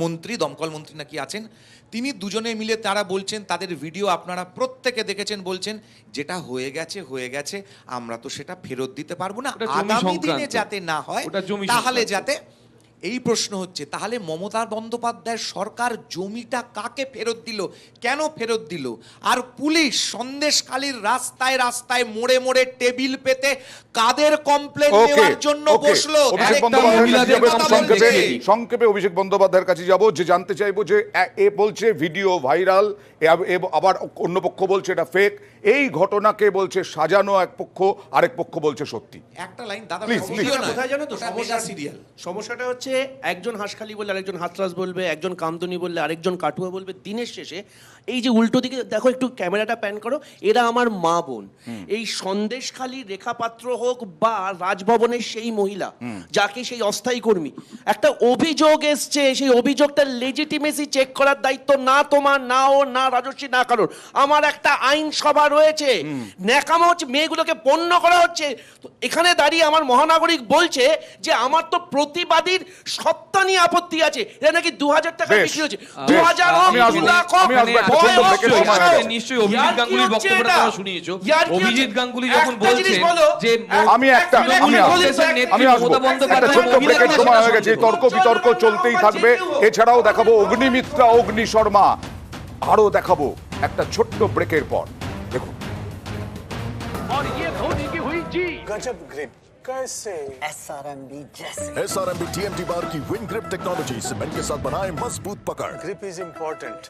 মন্ত্রী, দমকল মন্ত্রী নাকি আছেন, তিনি দুজনে মিলে তারা বলছেন, তাদের ভিডিও আপনারা প্রত্যেকে দেখেছেন, বলছেন যেটা হয়ে গেছে আমরা তো সেটা ফেরত দিতে পারবো না, আগামী দিনে যাতে না হয় তাহলে যাতে। এই প্রশ্ন হচ্ছে, তাহলে মমতা বন্দ্যোপাধ্যায়ের সরকার জমিটা কাকে ফেরত দিল, কেন ফেরত দিল? আর পুলিশ সন্দেশখালির রাস্তায় রাস্তায় মোড়ে মোড়ে টেবিল পেতে কাদের কমপ্লেন নেওয়ার জন্য বসলো? সংক্ষেপে অভিষেক বন্দ্যোপাধ্যায়ের কাছে যাব, যে জানতে চাইবো যে এ বলছে ভিডিও ভাইরাল, আবার অন্য পক্ষ বলছে এটা ফেক, এই ঘটনাকে বলছে সাজানো এক পক্ষ, আরেক পক্ষ বলছে সত্যি। একটা লাইন দাদা, কোথায় জানো তো সমস্যাটা হচ্ছে, একজন হাঁসখালি বললে আরেকজন হাতরাস বলবে, একজন কামদুনি বললে আরেকজন কাটুয়া বলবে। দিনের শেষে এই যে উল্টো দিকে দেখো, একটু ক্যামেরাটা প্যান করো, এরা আমার মা বোন। এই সন্দেশখালী রেখাপাত্র হোক বা রাজভবনের সেই মহিলা যাকে সেই অস্থায়ী কর্মী, একটা অভিযোগ এসছে, সেই অভিযোগটার লেজিটিমেসি চেক করার দায়িত্ব না তোমার, না ও, না রাজস্বী, না কারোর। আমার একটা আইনসভা রয়েছে, ন্যাকামো হচ্ছে, মেয়েগুলোকে পণ্য করা হচ্ছে। তো এখানে দাঁড়িয়ে আমার মহানাগরিক বলছে যে আমার তো প্রতিবাদীর সত্তা নিয়ে আপত্তি আছে, এটা নাকি 2000 টাকা বিক্রি হচ্ছে। 2000 হোক, 2 লাখ হোক, নিশ্চয়ই অভিজিৎ গাঙ্গুলির বক্তব্যটা তোমরা শুনিয়েছো। অভিজিৎ গাঙ্গুলি যখন বলছে যে আমি একটা ছোট্ট ব্রেকের সময় হয়ে গেছে, তর্ক বিতর্ক চলতেই থাকবে। এছাড়াও দেখাবো অগ্নিমিত্রা, অগ্নি শর্মা, আরো দেখাবো একটা ছোট্ট ব্রেকের পর। দেখুন, SRMB TMT बार की विंग ग्रिप टेक्नोलॉजी सीमेंट के साथ बनाए मजबूत पकड़। Grip is important.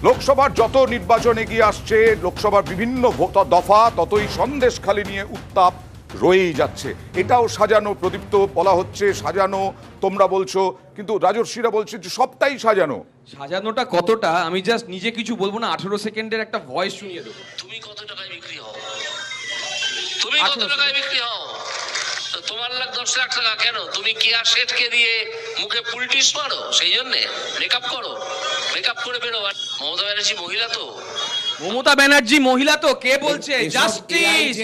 লোকসভার যত নির্বাচন এগিয়ে আসছে, লোকসভার বিভিন্ন দফা ততই সন্দেশখালি নিয়ে উত্তাপ রয়েই যাচ্ছে। এটাও সাজানো, প্রদীপ্ত বলা হচ্ছে সাজানো, তোমরা বলছো, কিন্তু রাজর্ষীরা বলছে যে সবটাই সাজানো। সাজানোটা কতটা আমি জাস্ট নিজে কিছু বলবো না, 18 সেকেন্ডের একটা ভয়েস শুনিয়ে দেবো। তুমি কত টাকায় বিক্রি হও? তুমি কত টাকায় বিক্রি হও? তোমার লাখ 10 লাখ টাকা কেন? তুমি কেয়া শেঠকে দিয়ে মুখে পুলটিস মারো, সেই জন্যে মেকআপ করো, মেকআপ করে বেরো। মমতা ব্যানার্জি মহিলা তো, মমতা ব্যানার্জি মহিলা তো, কে বলছে? জাস্টিস,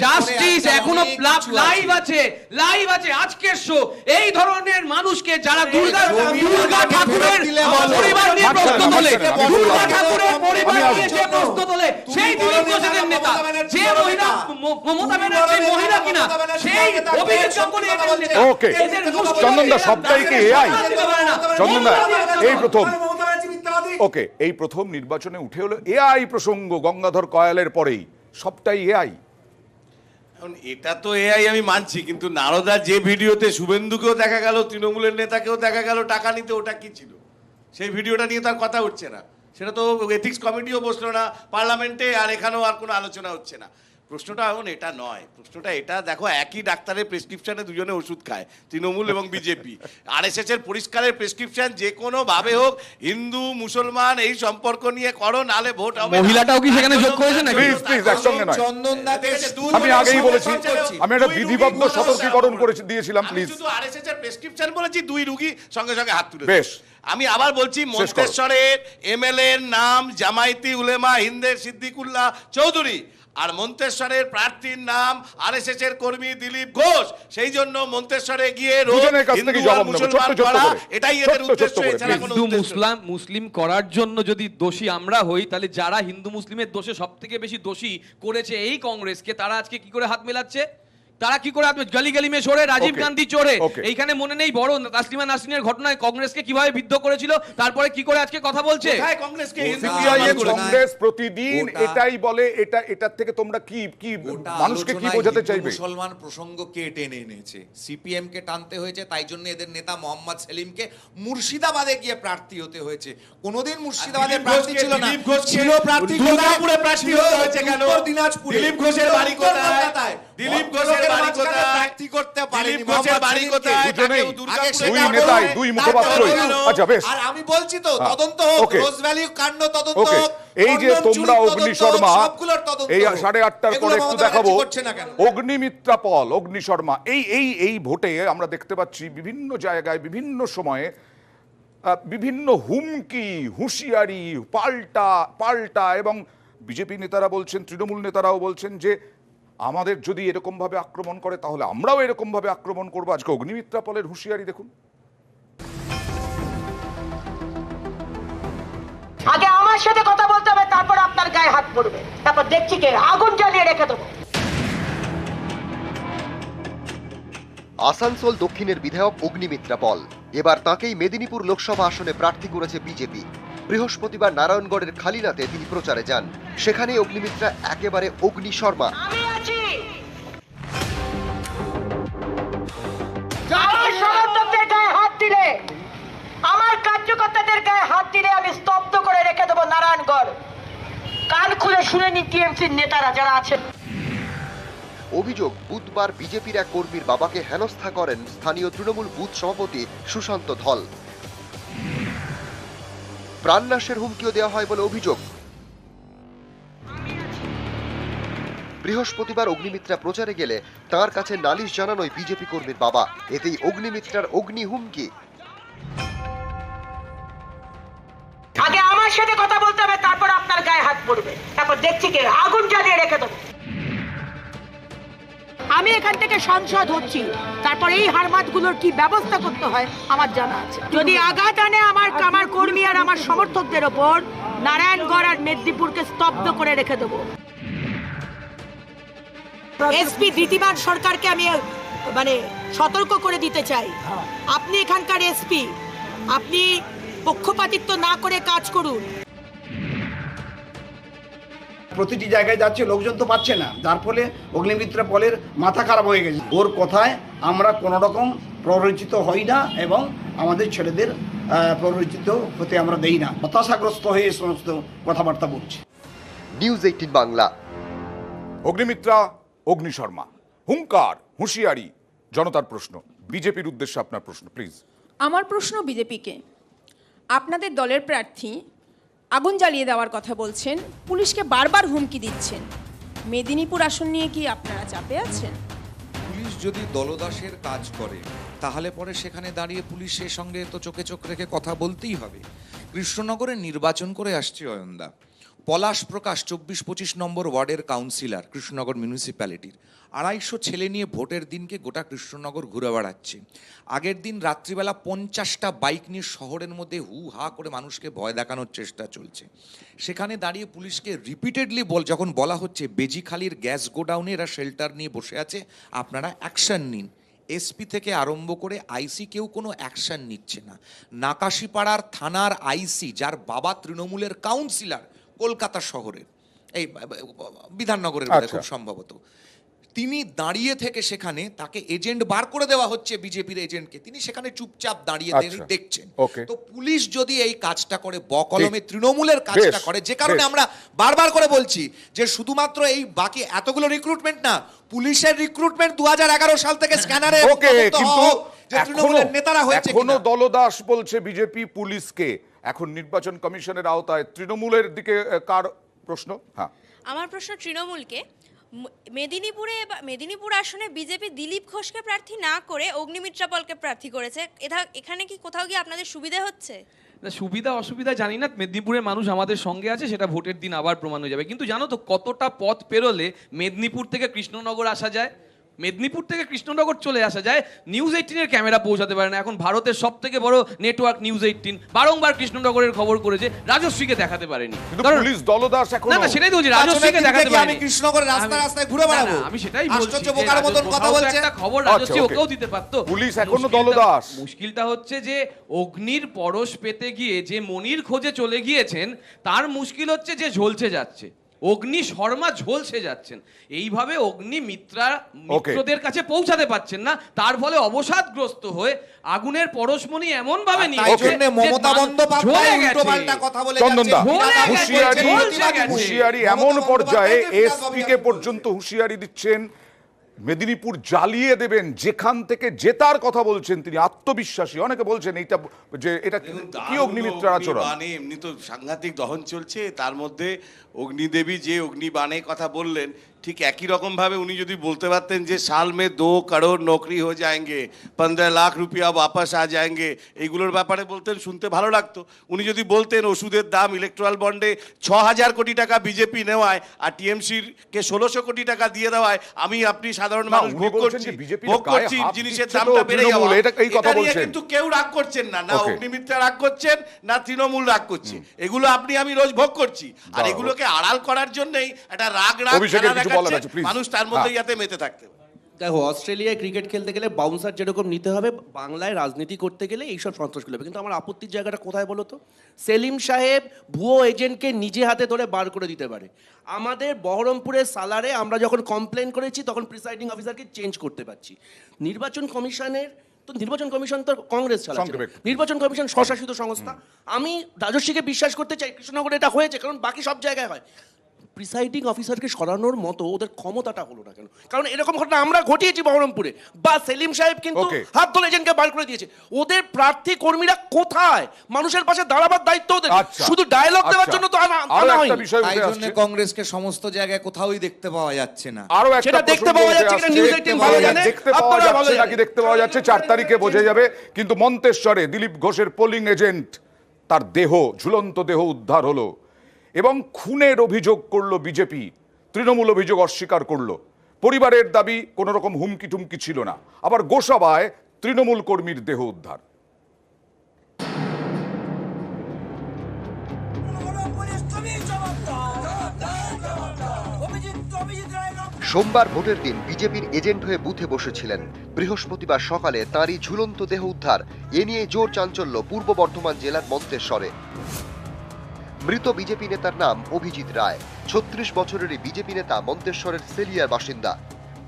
জাস্টিস এখনো লাইভ আছে, লাইভ আছে আজকের শো। এই ধরনের মানুষকে যারা দুর্গা ঠাকুরের পরিবার নিয়ে প্রশ্ন তোলে, দুর্গা ঠাকুরের পরিবার নিয়ে যে প্রশ্ন তোলে, সেই দিলীপ ঘোষের নেতা, যে মহিলা মমতা ব্যানার্জি মহিলা কিনা, সেই অভিযোগ গাঙ্গুলি এদের নেতা। ওকে, চন্দনদা, সবটাই কি এআই? চন্দনদা, এই প্রথম, ওকে, এই প্রথম নির্বাচনে উঠে হলো এআই প্রসঙ্গ, গঙ্গাধর কয়ালের পরেই সবটাই এআই। এখন এটা তো এআই আমি মানছি, কিন্তু নারদা যে ভিডিওতে শুভেন্দুকেও দেখা গেল, তৃণমূলের নেতাকেও দেখা গেল টাকা নিতে, ওটা কি ছিল? সেই ভিডিওটা নিয়ে তার কথা উঠছে না, সেটা তো এথিক্স কমিটিও বসলো না পার্লামেন্টে, আর এখানেও আর কোনো আলোচনা হচ্ছে না। প্রশ্নটা এখন এটা নয়, প্রশ্নটা এটা, দেখো একই ডাক্তারের প্রেসক্রিপশনে দুজনে ওষুধ খায়, তৃণমূল এবং বিজেপি। আরএসএস এর পরিষ্কারের প্রেসক্রিপশন যে কোনো ভাবে হোক, হিন্দু মুসলমান এই সম্পর্ক নিয়ে করো, নালে ভোট হবে। মহিলাটাও কি সেখানে যোগ করেছে নাকি? প্লিজ প্লিজ, একসঙ্গে নয়। আমি আগেই বলেছি, আমি একটা বিধিবদ্ধ সতর্কীকরণ করে দিয়েছিলাম, প্লিজ। শুধু আরএসএস এর প্রেসক্রিপশন বলেছি, 2 রোগী সঙ্গে সঙ্গে হাত তুলে। বেশ, আমি আবার বলছি, মন্তেশ্বরের এমএলএ এর নাম জামায়াতি উলেমা হিন্দের সিদ্দিকুল্লাহ চৌধুরী, আর মন্তেশ্বরের প্রার্থীর নাম আরএসএস এর কর্মী দিলীপ ঘোষ। সেই জন্য মন্তেশ্বরে গিয়ে এটাই এদের উদ্দেশ্য। হিন্দু মুসলিম করার জন্য যদি দোষী আমরা হই, তাহলে যারা হিন্দু মুসলিমের দোষে সব থেকে বেশি দোষী করেছে এই কংগ্রেসকে, তারা আজকে কি করে হাত মেলাচ্ছে? তারা কি করে গলি গলি মে চোরে, রাজীব গান্ধী চোরে। এইখানে মনে নেই বড় তাসলিমা নাসরিনের ঘটনায় কংগ্রেসকে কিভাবে বিদ্ধ করেছিল, তারপরে কি করে আজকে কথা বলছে? কংগ্রেস প্রতিদিন এটাই বলে, এটার থেকে তোমরা কি কি মানুষকে কি বোঝাতে চাইবে? মুসলমান প্রসঙ্গ কে টেনে এনেছে? সিপিএম কে টানতে হয়েছে, তাই জন্য এদের নেতা মোহাম্মদ সেলিমকে মুর্শিদাবাদে গিয়ে প্রার্থী হতে হয়েছে। কোনোদিন মুর্শিদাবাদে প্রার্থী ছিল না, ছিল প্রার্থী দুর্গাপুরে প্রার্থী হতে হয়েছে কেন? দিনাজপুরে। দিলীপ ঘোষের বাড়ি কোথায়? দিলীপ ঘোষের বাড়ি কোথায়? প্রার্থী করতে পারেনি দিলীপ ঘোষের বাড়ি কোথায়? দুজনেই, তাকেও দুর্গাপুরে দুই যাবো। নেতাই, দুই মুখপাত্রই। আচ্ছা, বেশ। আর আমি বলছি তো হ্যাঁ, তদন্ত হোক, ওকে। রোজ ভ্যালি কাণ্ড তদন্ত ওকে, হোক, এই যে কন্ডম তোমরা চুরির অগ্নি তদন্ত শর্মা হোক, সবগুলোর তদন্ত এই হোক। 8:30টার এগুলো পরে একটু মমতা দেখাবো ব্যানার্জি করছে না কেন? অগ্নিমিত্রা পল, অগ্নি শর্মা, এই ভোটে আমরা দেখতে পাচ্ছি বিভিন্ন জায়গায় বিভিন্ন সময়ে বিভিন্ন হুমকি, হুঁশিয়ারি, পাল্টা এবং বিজেপি নেতারা বলছেন, তৃণমূল নেতারাও বলছেন যে আমাদের যদি এরকম ভাবে আক্রমণ করে তাহলে আমরাও এরকম ভাবে আক্রমণ করবো। আজকে অগ্নিমিত্রা পলের হুঁশিয়ারি দেখুন। আগে আমার সাথে কথা বলতে হবে, তারপর আপনার গায়ে হাত পড়বে, তারপর দেখছি কে আগুন জ্বালিয়ে রেখে দেবো। আসানসোল দক্ষিণের বিধায়ক অগ্নিমিত্রা পল, এবার তাকেই মেদিনীপুর লোকসভা আসনে প্রার্থী করেছে বিজেপি। বৃহস্পতিবার নারায়ণগড়ের খালিনাতে তিনি প্রচারে যান। সেখানে অগ্নিমিত্রা একেবারে অগ্নি শর্মা। আমি আছি, আমার সমর্থকদের গায়ে হাত দিলে, আমার কার্যকর্তাদের গায়ে হাত দিলে আমি স্তব্ধ করে রেখে দেবো নারায়ণগড়। কান খুলে শুনে নি টিএমসির নেতারা যারা আছেন। অভিযোগ, বুধবার বিজেপির এক কর্মীর বাবাকে হেনস্থা করেন স্থানীয় তৃণমূল বুথ সভাপতি সুশান্ত ধল। প্রাণনাশের হুমকিও দেওয়া হয় বলে অভিযোগ। বৃহস্পতিবার অগ্নিমিত্রা প্রচারে গেলে তার কাছে নালিশ জানানোই বিজেপি কর্মীর বাবা। এতেই অগ্নিমিত্রার অগ্নি হুমকি। আগে আমার সাথে কথা বলতে হবে, তারপর আপনার গায়ে হাত পড়বে, তারপর দেখছি কে আগুন জ্বালিয়ে রেখে দেবো। আমি এখান থেকে সাংসদ হচ্ছি, তারপর এই হারমাতগুলোর কি ব্যবস্থা করতে হয় আমার জানা আছে। যদি আঘাত আনে আমার কর্মী আর আমার সমর্থকদের ওপর, নারায়ণগড় আর মেদিনীপুরকে স্তব্ধ করে রেখে দেবো। এসপি দ্বিতীয়বার সরকারকে আমি সতর্ক করে দিতে চাই, আপনি এখানকার এসপি, আপনি পক্ষপাতিত্ব না করে কাজ করুন। প্রতিটি জায়গায় যাচ্ছে, লোকজন তো পাচ্ছে না, যার ফলে অগ্নিমিত্রা পলের মাথা খারাপ হয়ে গেছে। ওর কথায় আমরা কোনো রকম প্ররোচিত হই না এবং আমাদের ছেলেদের প্ররোচিত হতে আমরা দেই না। হতাশাগ্রস্ত হয়ে এই সমস্ত কথাবার্তা বলছি। নিউজ 18 বাংলা। অগ্নিমিত্রা, অগ্নি শর্মা, হুঙ্কার, হুঁশিয়ারি। জনতার প্রশ্ন, বিজেপির উদ্দেশ্যে আপনার প্রশ্ন প্লিজ। আমার প্রশ্ন বিজেপিকে, আপনাদের দলের প্রার্থী আগুন জ্বালিয়ে দেওয়ার কথা বলছেন, পুলিশকে বারবার হুমকি দিচ্ছেন, মেদিনীপুর আসন নিয়ে কি আপনারা চাপে আছেন? পুলিশ যদি দলদাসের কাজ করে তাহলে পরে সেখানে দাঁড়িয়ে পুলিশের সঙ্গে তো চোখে চোখ রেখে কথা বলতেই হবে। কৃষ্ণনগরে নির্বাচন করে আসছে অয়নদা, পলাশ প্রকাশ 24-25 নম্বর ওয়ার্ডের কাউন্সিলর কৃষ্ণনগর মিউনিসিপ্যালিটির, 250 ছেলে নিয়ে ভোটের দিনকে গোটা কৃষ্ণনগর ঘুরে বেড়াচ্ছে। আগের দিন রাত্রিবেলা 50টা বাইক নিয়ে শহরের মধ্যে হু হা করে মানুষকে ভয় দেখানোর চেষ্টা চলছে। সেখানে দাঁড়িয়ে পুলিশকে রিপিটেডলি যখন বলা হচ্ছে বেজিখালির গ্যাস গোডাউনে এরা শেল্টার নিয়ে বসে আছে, আপনারা অ্যাকশন নিন, এসপি থেকে আরম্ভ করে আইসি কেউ কোনো অ্যাকশন নিচ্ছে না। নাকাশিপাড়ার থানার আইসি, যার বাবা তৃণমূলের কাউন্সিলর কলকাতা শহরের, এই বিধাননগরের খুব সম্ভবত, তিনি দাঁড়িয়ে থেকে সেখানে তাকে এজেন্ট বার করে দেওয়া হচ্ছে, বিজেপির এজেন্টকে, তিনি সেখানে চুপচাপ দাঁড়িয়ে দেখছেন। তো পুলিশ যদি এই কাজটা করে, বকলমে তৃণমূলের কাজটা করে, যে কারণে আমরা বারবার করে বলছি যে শুধুমাত্র এই বাকি এতগুলো রিক্রুটমেন্ট না, পুলিশের রিক্রুটমেন্ট 2011 সাল থেকে স্ক্যানারে কিন্তু তৃণমূলের নেতারা হয়েছে। এখনো দলদাস বলছে বিজেপি পুলিশকে। এখন নির্বাচন কমিশনের আওতায় তৃণমূলের দিকে কার প্রশ্ন? হ্যাঁ, আমার প্রশ্ন তৃণমূলকে, মেদিনীপুর আসনে বিজেপি দিলীপ ঘোষকে প্রার্থী না করে অগ্নিমিত্রা পলকে প্রার্থী করেছে, এখানে কি কোথাও গিয়ে আপনাদের সুবিধা হচ্ছে? না, সুবিধা অসুবিধা জানি না, মেদিনীপুরের মানুষ আমাদের সঙ্গে আছে, সেটা ভোটের দিন আবার প্রমাণ হয়ে যাবে। কিন্তু জানো তো কতটা পথ পেরোলে মেদিনীপুর থেকে কৃষ্ণনগর আসা যায়, মেদিনীপুর থেকে কৃষ্ণনগর চলে আসা যায়। নিউজ 18 এর ক্যামেরা পৌঁছাতে পারে না। এখন ভারতের সব থেকে বড় নেটওয়ার্ক নিউজ 18 বারংবার কৃষ্ণনগরের খবর করেছে, রাজশ্রীকে দেখাতে পারেনি। পুলিশ দলদাস এখন না, সেটাই তো বলছি, রাজশ্রীকে দেখাতে পারেনি। আমি কৃষ্ণনগরের রাস্তায় রাস্তায় ঘুরে বেড়াবো? আমি সেটাই বলছি, আশ্চর্য বোকার মতন কথা বলছে। একটা খবর রাজশ্রী ওকেও দিতে পারতো। পুলিশ এখনো দলদাস। মুশকিলটা হচ্ছে যে অগ্নির পরশ পেতে গিয়ে যে মনির খোঁজে চলে গিয়েছেন, তার মুশকিল হচ্ছে যে ঝলসে যাচ্ছে। অগ্নি শর্মা ঝলসে যাচ্ছেন, এইভাবে মিত্রদের কাছে পৌঁছাতে পারছেন না, তার ফলে অবসাদগ্রস্ত হয়ে আগুনের পরশমণি এমন ভাবে মমতা বন্দ্যোপাধ্যায় উল্টোপাল্টা কথা বলে হুঁশিয়ারি এমন পর্যায়ে এসপি কে পর্যন্ত হুঁশিয়ারি দিচ্ছেন মেদিনীপুর জ্বালিয়ে দেবেন, যেখান থেকে জেতার কথা বলছেন তিনি আত্মবিশ্বাসী। অনেকে বলছেন এইটা যে এটা কি অগ্নিমিত্রার আচরণ। বাণে এমনি তো সাংঘাতিক দহন চলছে, তার মধ্যে অগ্নিদেবী যে অগ্নিবাণের কথা বললেন, ঠিক একই রকম ভাবে উনি যদি বলতে পারতেন যে সাল মে 2 কারোর নৌকরি হয়ে যায়গে, 15 লাখ রুপিয়া বাপাস আ যায়গে, এইগুলোর ব্যাপারে বলতেন, শুনতে ভালো লাগতো। উনি যদি বলতেন ওষুধের দাম ইলেকট্রাল বন্ডে 6,000 কোটি টাকা বিজেপি নেওয়ায় আর টিএমসির কে 1600 কোটি টাকা দিয়ে দেওয়ায় আমি আপনি সাধারণ মানুষ ভোগ করছি জিনিসের দামটা বেড়ে যাওয়া, এটা নিয়ে কিন্তু কেউ রাগ করছেন না, না অগ্নিমিত্রা রাগ করছেন, না তৃণমূল রাগ করছে। এগুলো আপনি আমি রোজ ভোগ করছি, আর এগুলোকে আড়াল করার জন্যই একটা রাগ মানুষ তার মধ্যে যাতে মেতে থাকতে। দেখো, অস্ট্রেলিয়ায় ক্রিকেট খেলতে গেলে বাউন্সার যেরকম নিতে হবে, বাংলায় রাজনীতি করতে গেলে এইসব সন্ত্রাসগুলো হবে। কিন্তু আমার আপত্তির জায়গাটা কোথায় বলো তো? সেলিম সাহেব ভুয়ো এজেন্টকে নিজে হাতে ধরে বার করে দিতে পারে। আমাদের বহরমপুরের সালারে আমরা যখন কমপ্লেন করেছি তখন প্রিসাইডিং অফিসারকে চেঞ্জ করতে পারছি। নির্বাচন কমিশনের তো নির্বাচন কমিশন তো কংগ্রেস চালাচ্ছে, নির্বাচন কমিশন স্বশাসিত সংস্থা। আমি রাজস্বীকে বিশ্বাস করতে চাই কৃষ্ণনগরে এটা হয়েছে, কারণ বাকি সব জায়গায় হয়। প্রিসাইডিং অফিসারকে সরানোর মতো ওদের ক্ষমতাটা হলো না কেন? কারণ এরকম ঘটনা আমরা ঘটিয়েছি বহরমপুরে, বা সেলিম সাহেব কিন্তু হাত ধরে এজেন্টকে বার করে দিয়েছে। ওদের প্রার্থী কর্মীরা কোথায়? মানুষের পাশে দাঁড়াবার দায়িত্ব ওদের, শুধু ডায়লগ দেওয়ার জন্য তো আনা হয়নি। তাই জন্য কংগ্রেসকে সমস্ত জায়গায় কোথাওই দেখতে পাওয়া যাচ্ছে না। আরো একটা দেখতে পাওয়া যাচ্ছে কিনা নিউজ 18 ভালো জানে, দেখতে পাওয়া যাচ্ছে নাকি দেখতে পাওয়া যাচ্ছে 4 তারিখে বোঝা যাবে। কিন্তু মন্তেশ্বরে দিলীপ ঘোষের পোলিং এজেন্ট, তার দেহ, ঝুলন্ত দেহ উদ্ধার হলো এবং খুনের অভিযোগ করলো বিজেপি। তৃণমূল অভিযোগ অস্বীকার করলো। পরিবারের দাবি কোনো রকম হুমকি টুমকি ছিল না। আবার গোসাবায় তৃণমূল কর্মীর দেহ উদ্ধার। সোমবার ভোটের দিন বিজেপির এজেন্ট হয়ে বুথে বসেছিলেন। বৃহস্পতিবার সকালে তাঁরই ঝুলন্ত দেহ উদ্ধার। এ নিয়ে জোর চাঞ্চল্য পূর্ব বর্ধমান জেলার মন্তেশ্বরে। মৃত বিজেপি নেতার নাম অভিজিৎ রায়। 36 বছরের এই বিজেপি নেতা মন্তেশ্বরের সেলিয়ার বাসিন্দা।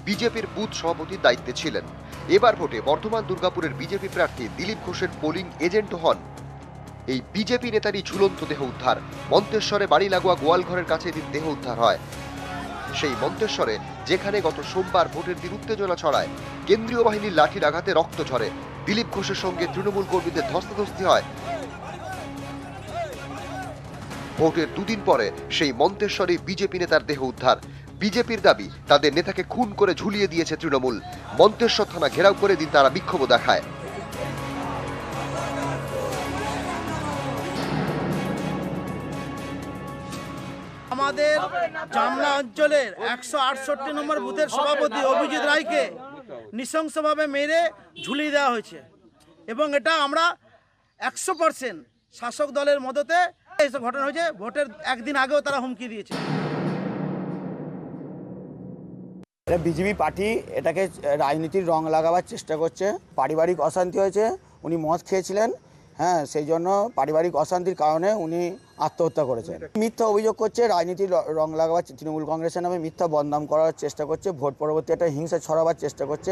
বিজেপির বুথ সভাপতির দায়িত্বে ছিলেন। এবার ভোটে বর্ধমান দুর্গাপুরের বিজেপি প্রার্থী দিলীপ ঘোষের পোলিং এজেন্ট হন। এই বিজেপি নেতারই ঝুলন্ত দেহ উদ্ধার। মন্তেশ্বরে বাড়ি লাগোয়া গোয়ালঘরের কাছে এদিন দেহ উদ্ধার হয়। সেই মন্তেশ্বরে যেখানে গত সোমবার ভোটের দিন উত্তেজনা ছড়ায়, কেন্দ্রীয় বাহিনীর লাঠির আঘাতে রক্ত ঝরে, দিলীপ ঘোষের সঙ্গে তৃণমূল কর্মীদের ধস্তাধস্তি হয়। ভোটের দুদিন পরে সেই মন্তেশ্বরে বিজেপি নেতার দেহ উদ্ধার। বিজেপির দাবি তাদের নেতাকে খুন করে ঝুলিয়ে দিয়েছে তৃণমূল। মন্তেশ্বর থানা ঘেরাও করে দিন তারা বিক্ষোভ দেখায়। আমাদের জামলা অঞ্চলের 168 নম্বর বুথের সভাপতি অভিজিৎ রায়কে নৃশংসভাবে মেরে ঝুলিয়ে দেওয়া হয়েছে এবং এটা আমরা 100% শাসক দলের মদতে এইসব ঘটনা হয়েছে। ভোটের একদিন আগেও তারা হুমকি দিয়েছে। বিজেপি পার্টি এটাকে রাজনীতির রং লাগাবার চেষ্টা করছে। পারিবারিক অশান্তি হয়েছে, উনি মদ খেয়েছিলেন, হ্যাঁ, সেই জন্য পারিবারিক অশান্তির কারণে উনি আত্মহত্যা করেছেন। মিথ্যা অভিযোগ করছে, রাজনীতির রং লাগাবার, তৃণমূল কংগ্রেসের নামে মিথ্যা বদনাম করার চেষ্টা করছে, ভোট পরবর্তী একটা হিংসা ছড়াবার চেষ্টা করছে।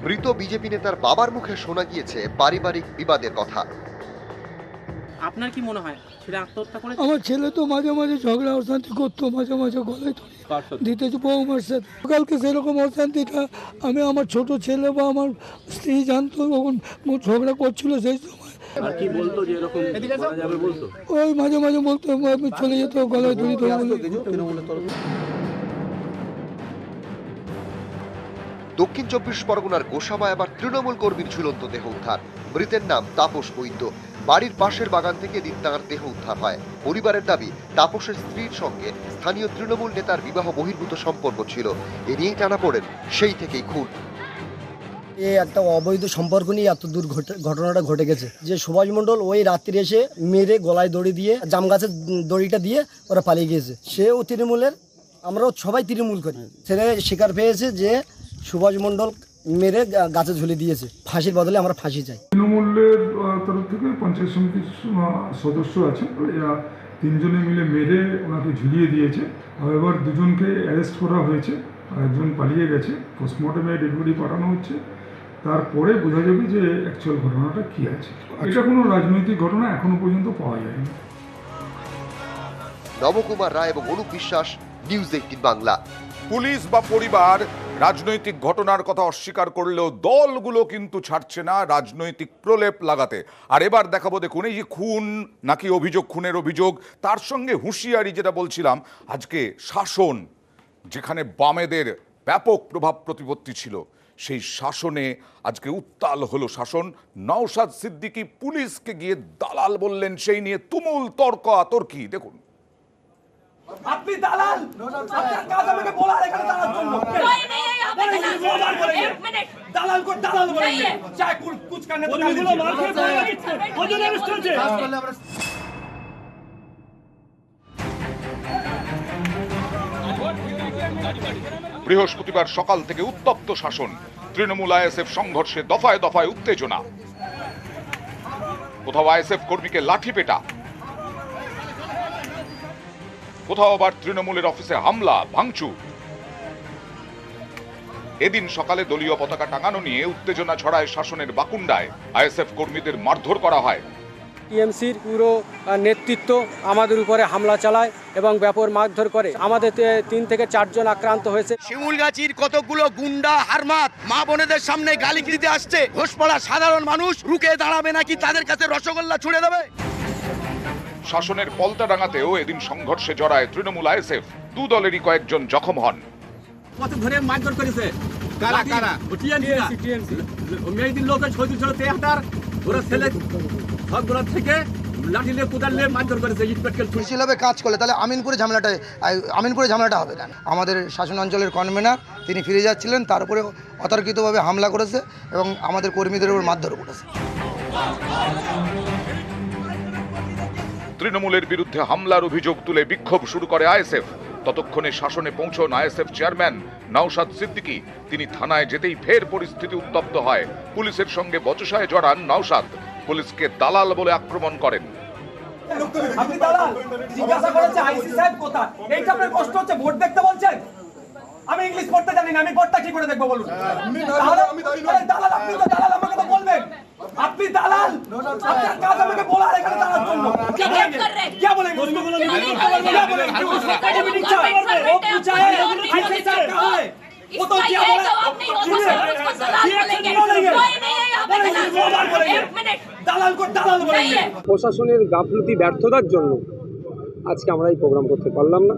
মৃত বিজেপি নেতার বাবার মুখে শোনা গিয়েছে পারিবারিক বিবাদের কথা। আপনার কি মনে হয় ছেলে আত্মহত্যা করেছে? আমার ছেলে তো মাঝে মাঝে ঝগড়া অশান্তি করতো, মাঝে মাঝে গলায় দিতেছে বৌমার সাথে। কালকে সেরকম অশান্তিটা আমি আমার ছোট ছেলে বা আমার স্ত্রী জানতো, তখন ঝগড়া করছিল সেই সময়। আর কি বলতো যে এরকম করা যাবে বলতো? ওই মাঝে মাঝে বলতো আমি চলে যেত, গলায় ধরিত। দক্ষিণ 24 পরগনার গোসাবায় আবার তৃণমূল কর্মীর ঝুলন্ত দেহ উদ্ধার। মৃতের নাম তাপস বৈদ্য। বাড়ির পাশের বাগান থেকে দিন তাঁর দেহ উদ্ধার হয়। পরিবারের দাবি তাপসের স্ত্রীর সঙ্গে স্থানীয় তৃণমূল নেতার বিবাহ বহির্ভূত সম্পর্ক ছিল। এ নিয়েই টানাপোড়েন, সেই থেকেই খুন। এই একটা অবৈধ সম্পর্ক নিয়ে এত দূর ঘটনাটা ঘটে গেছে যে সুভাষ মণ্ডল ওই রাত্রি এসে মেরে গলায় দড়ি দিয়ে, জাম গাছের দড়িটা দিয়ে ওরা পালিয়ে গিয়েছে। সেও তৃণমূলের, আমরাও সবাই তৃণমূল করি। ছেলে স্বীকার পেয়েছে যে সুভাষ মণ্ডল মেরে গাছে ঝুলে দিয়েছে, ফাঁসির বদলে আমরা ফাঁসি চাই। তৃণমূলের তরফ থেকে পঞ্চায়েত সমিতির সদস্য আছেন, এরা 3 জনে মিলে মেরে ওনাকে ঝুলিয়ে দিয়েছে। এবার 2 জনকে অ্যারেস্ট করা হয়েছে, আর একজন পালিয়ে গেছে। পোস্টমর্টমে ডেড বডি পাঠানো হচ্ছে, তারপরে বোঝা যাবে যে অ্যাকচুয়াল ঘটনাটা কি আছে। এটা কোনো রাজনৈতিক ঘটনা এখনো পর্যন্ত পাওয়া যায়নি। নবকুমার রায় এবং অনুপ বিশ্বাস, নিউজ 18 বাংলা। পুলিশ বা পরিবার রাজনৈতিক ঘটনার কথা অস্বীকার করলেও দলগুলো কিন্তু ছাড়ছে না রাজনৈতিক প্রলেপ লাগাতে। আর এবার দেখাবো, দেখুন এই যে খুন নাকি অভিযোগ, খুনের অভিযোগ, তার সঙ্গে হুঁশিয়ারি যেটা বলছিলাম, আজকে শাসন যেখানে বামেদের ব্যাপক প্রভাব প্রতিপত্তি ছিল, সেই শাসনে আজকে উত্তাল হলো শাসন। নওশাদ সিদ্দিকী পুলিশকে গিয়ে দালাল বললেন, সেই নিয়ে তুমুল তর্কাতর্কি। দেখুন। আপনি দালাল, আপনার কাজ আমাকে বলার এখানে দালাল জন্য দালাল কর দালাল বলেন চাই কুছ করনে তো কাজগুলো মার খেয়ে পড়ে গেছে ওদের অ্যারেস্ট হয়েছে। বৃহস্পতিবার সকাল থেকে উত্তপ্ত শাসন, তৃণমূল আইএসএফ সংঘর্ষে দফায় দফায় উত্তেজনা, কোথাও আইএসএফ কর্মীকে লাঠি পেটা, কোথাও আবার তৃণমূলের অফিসে হামলা ভাঙচুর। এদিন সকালে দলীয় পতাকা টাঙানো নিয়ে উত্তেজনা ছড়ায় শাসনের বাকুন্ডায়, আইএসএফ কর্মীদের মারধর করা হয়। টিএমসির পুরো নেতৃত্ব আমাদের উপরে হামলা চালায় এবং ব্যাপক মারধর করে। আমাদের 3 থেকে 4 জন আক্রান্ত হয়েছে। শিমুলগাছির কতগুলো গুন্ডা হারমাত মা বোনেদের সামনে গালি দিতে আসছে, ঘোষপাড়া সাধারণ মানুষ রুখে দাঁড়াবে নাকি তাদের কাছে রসগোল্লা ছুড়ে দেবে? শাসনের পলতাডাঙ্গাতেও এদিন সংঘর্ষে জড়ায় তৃণমূল আইএসএফ, দু দলেরই কয়েকজন জখম হন। কত ধরে মারধর করেছে? কারা কারা? টিএমসি মেয়েদিন লোকের ছবি ছিল 73, ওরা ছেলে সবগুলো থেকে লাঠি দিয়ে কোদাল দিয়ে মারধর করেছে, ইটপাটকেল সুশীলভাবে কাজ করলে তাহলে আমিনপুরে ঝামেলাটা হবে না। আমাদের শাসন অঞ্চলের কনভেনার তিনি ফিরে যাচ্ছিলেন, তার উপরে অতর্কিতভাবে হামলা করেছে এবং আমাদের কর্মীদের উপর মারধর করেছে। তৃণমূলের বিরুদ্ধে হামলার অভিযোগ তুলে বিক্ষোভ শুরু করে আইএসএফ। ততক্ষণে শাসনে পৌঁছন আইএসএফ চেয়ারম্যান নওশাদ সিদ্দিকী। তিনি থানায় যেতেই ফের পরিস্থিতি উত্তপ্ত হয়। পুলিশের সঙ্গে বচসায় জড়ান নওশাদ, পুলিশকে দালাল বলে আক্রমণ করেন। আপনি দালাল, জিজ্ঞাসা করেছে আইসি সাহেব কোথায়? এইটা আপনার কষ্ট হচ্ছে, ভোট দেখতে বলছেন? আমি ইংলিশ পড়তে জানি না, আমি ভোটটা কি করে দেখবো বলুন? দালাল, আপনি তো দালাল, আমাকে তো বলবেন। আপনি দালাল, আপনার কাজ আমাকে বলার এখানে দালাল জন্য কি বলেন? क्या बोले? वो पूछा है आईसी साहब कहाँ है? वो तो क्या बोला? দালাল को দালাল বলেंगे। প্রশাসনের গাফলতি ব্যর্থতার জন্য আজকে আমরা এই প্রোগ্রাম করতে পারলাম না,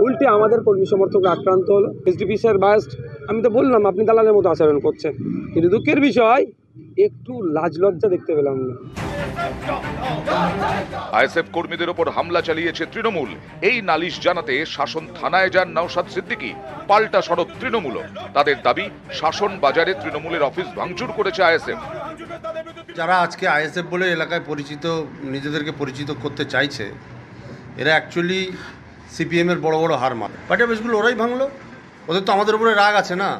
উল্টে আমাদের কর্মী সমর্থকরা আক্রান্ত হলো। এসডিপি স্যার বায়াসড, আমি তো বললাম আপনি দালালের মতো আচরণ করছেন, কিন্তু দুঃখের বিষয় একটু লাজ লজ্জা দেখতে পেলাম না। আইএসএফ কর্মীদের ওপর হামলা চালিয়েছে তৃণমূল, এই নালিশ জানাতে শাসন থানায় যান নওশাদ সিদ্দিকী। পাল্টা সড়ক তৃণমূল, তাদের দাবি শাসন বাজারে তৃণমূলের অফিস ভাঙচুর করেছে আইএসএফ। যারা আজকে আইএসএফ বলে এলাকায় নিজেদেরকে পরিচিত করতে চাইছে, এরা অ্যাকচুয়ালি সিপিএমের বড় বড় হার মানে পার্টি অফিসগুলো ওরাই ভাঙলো। ওদের তো আমাদের উপরে রাগ আছে না,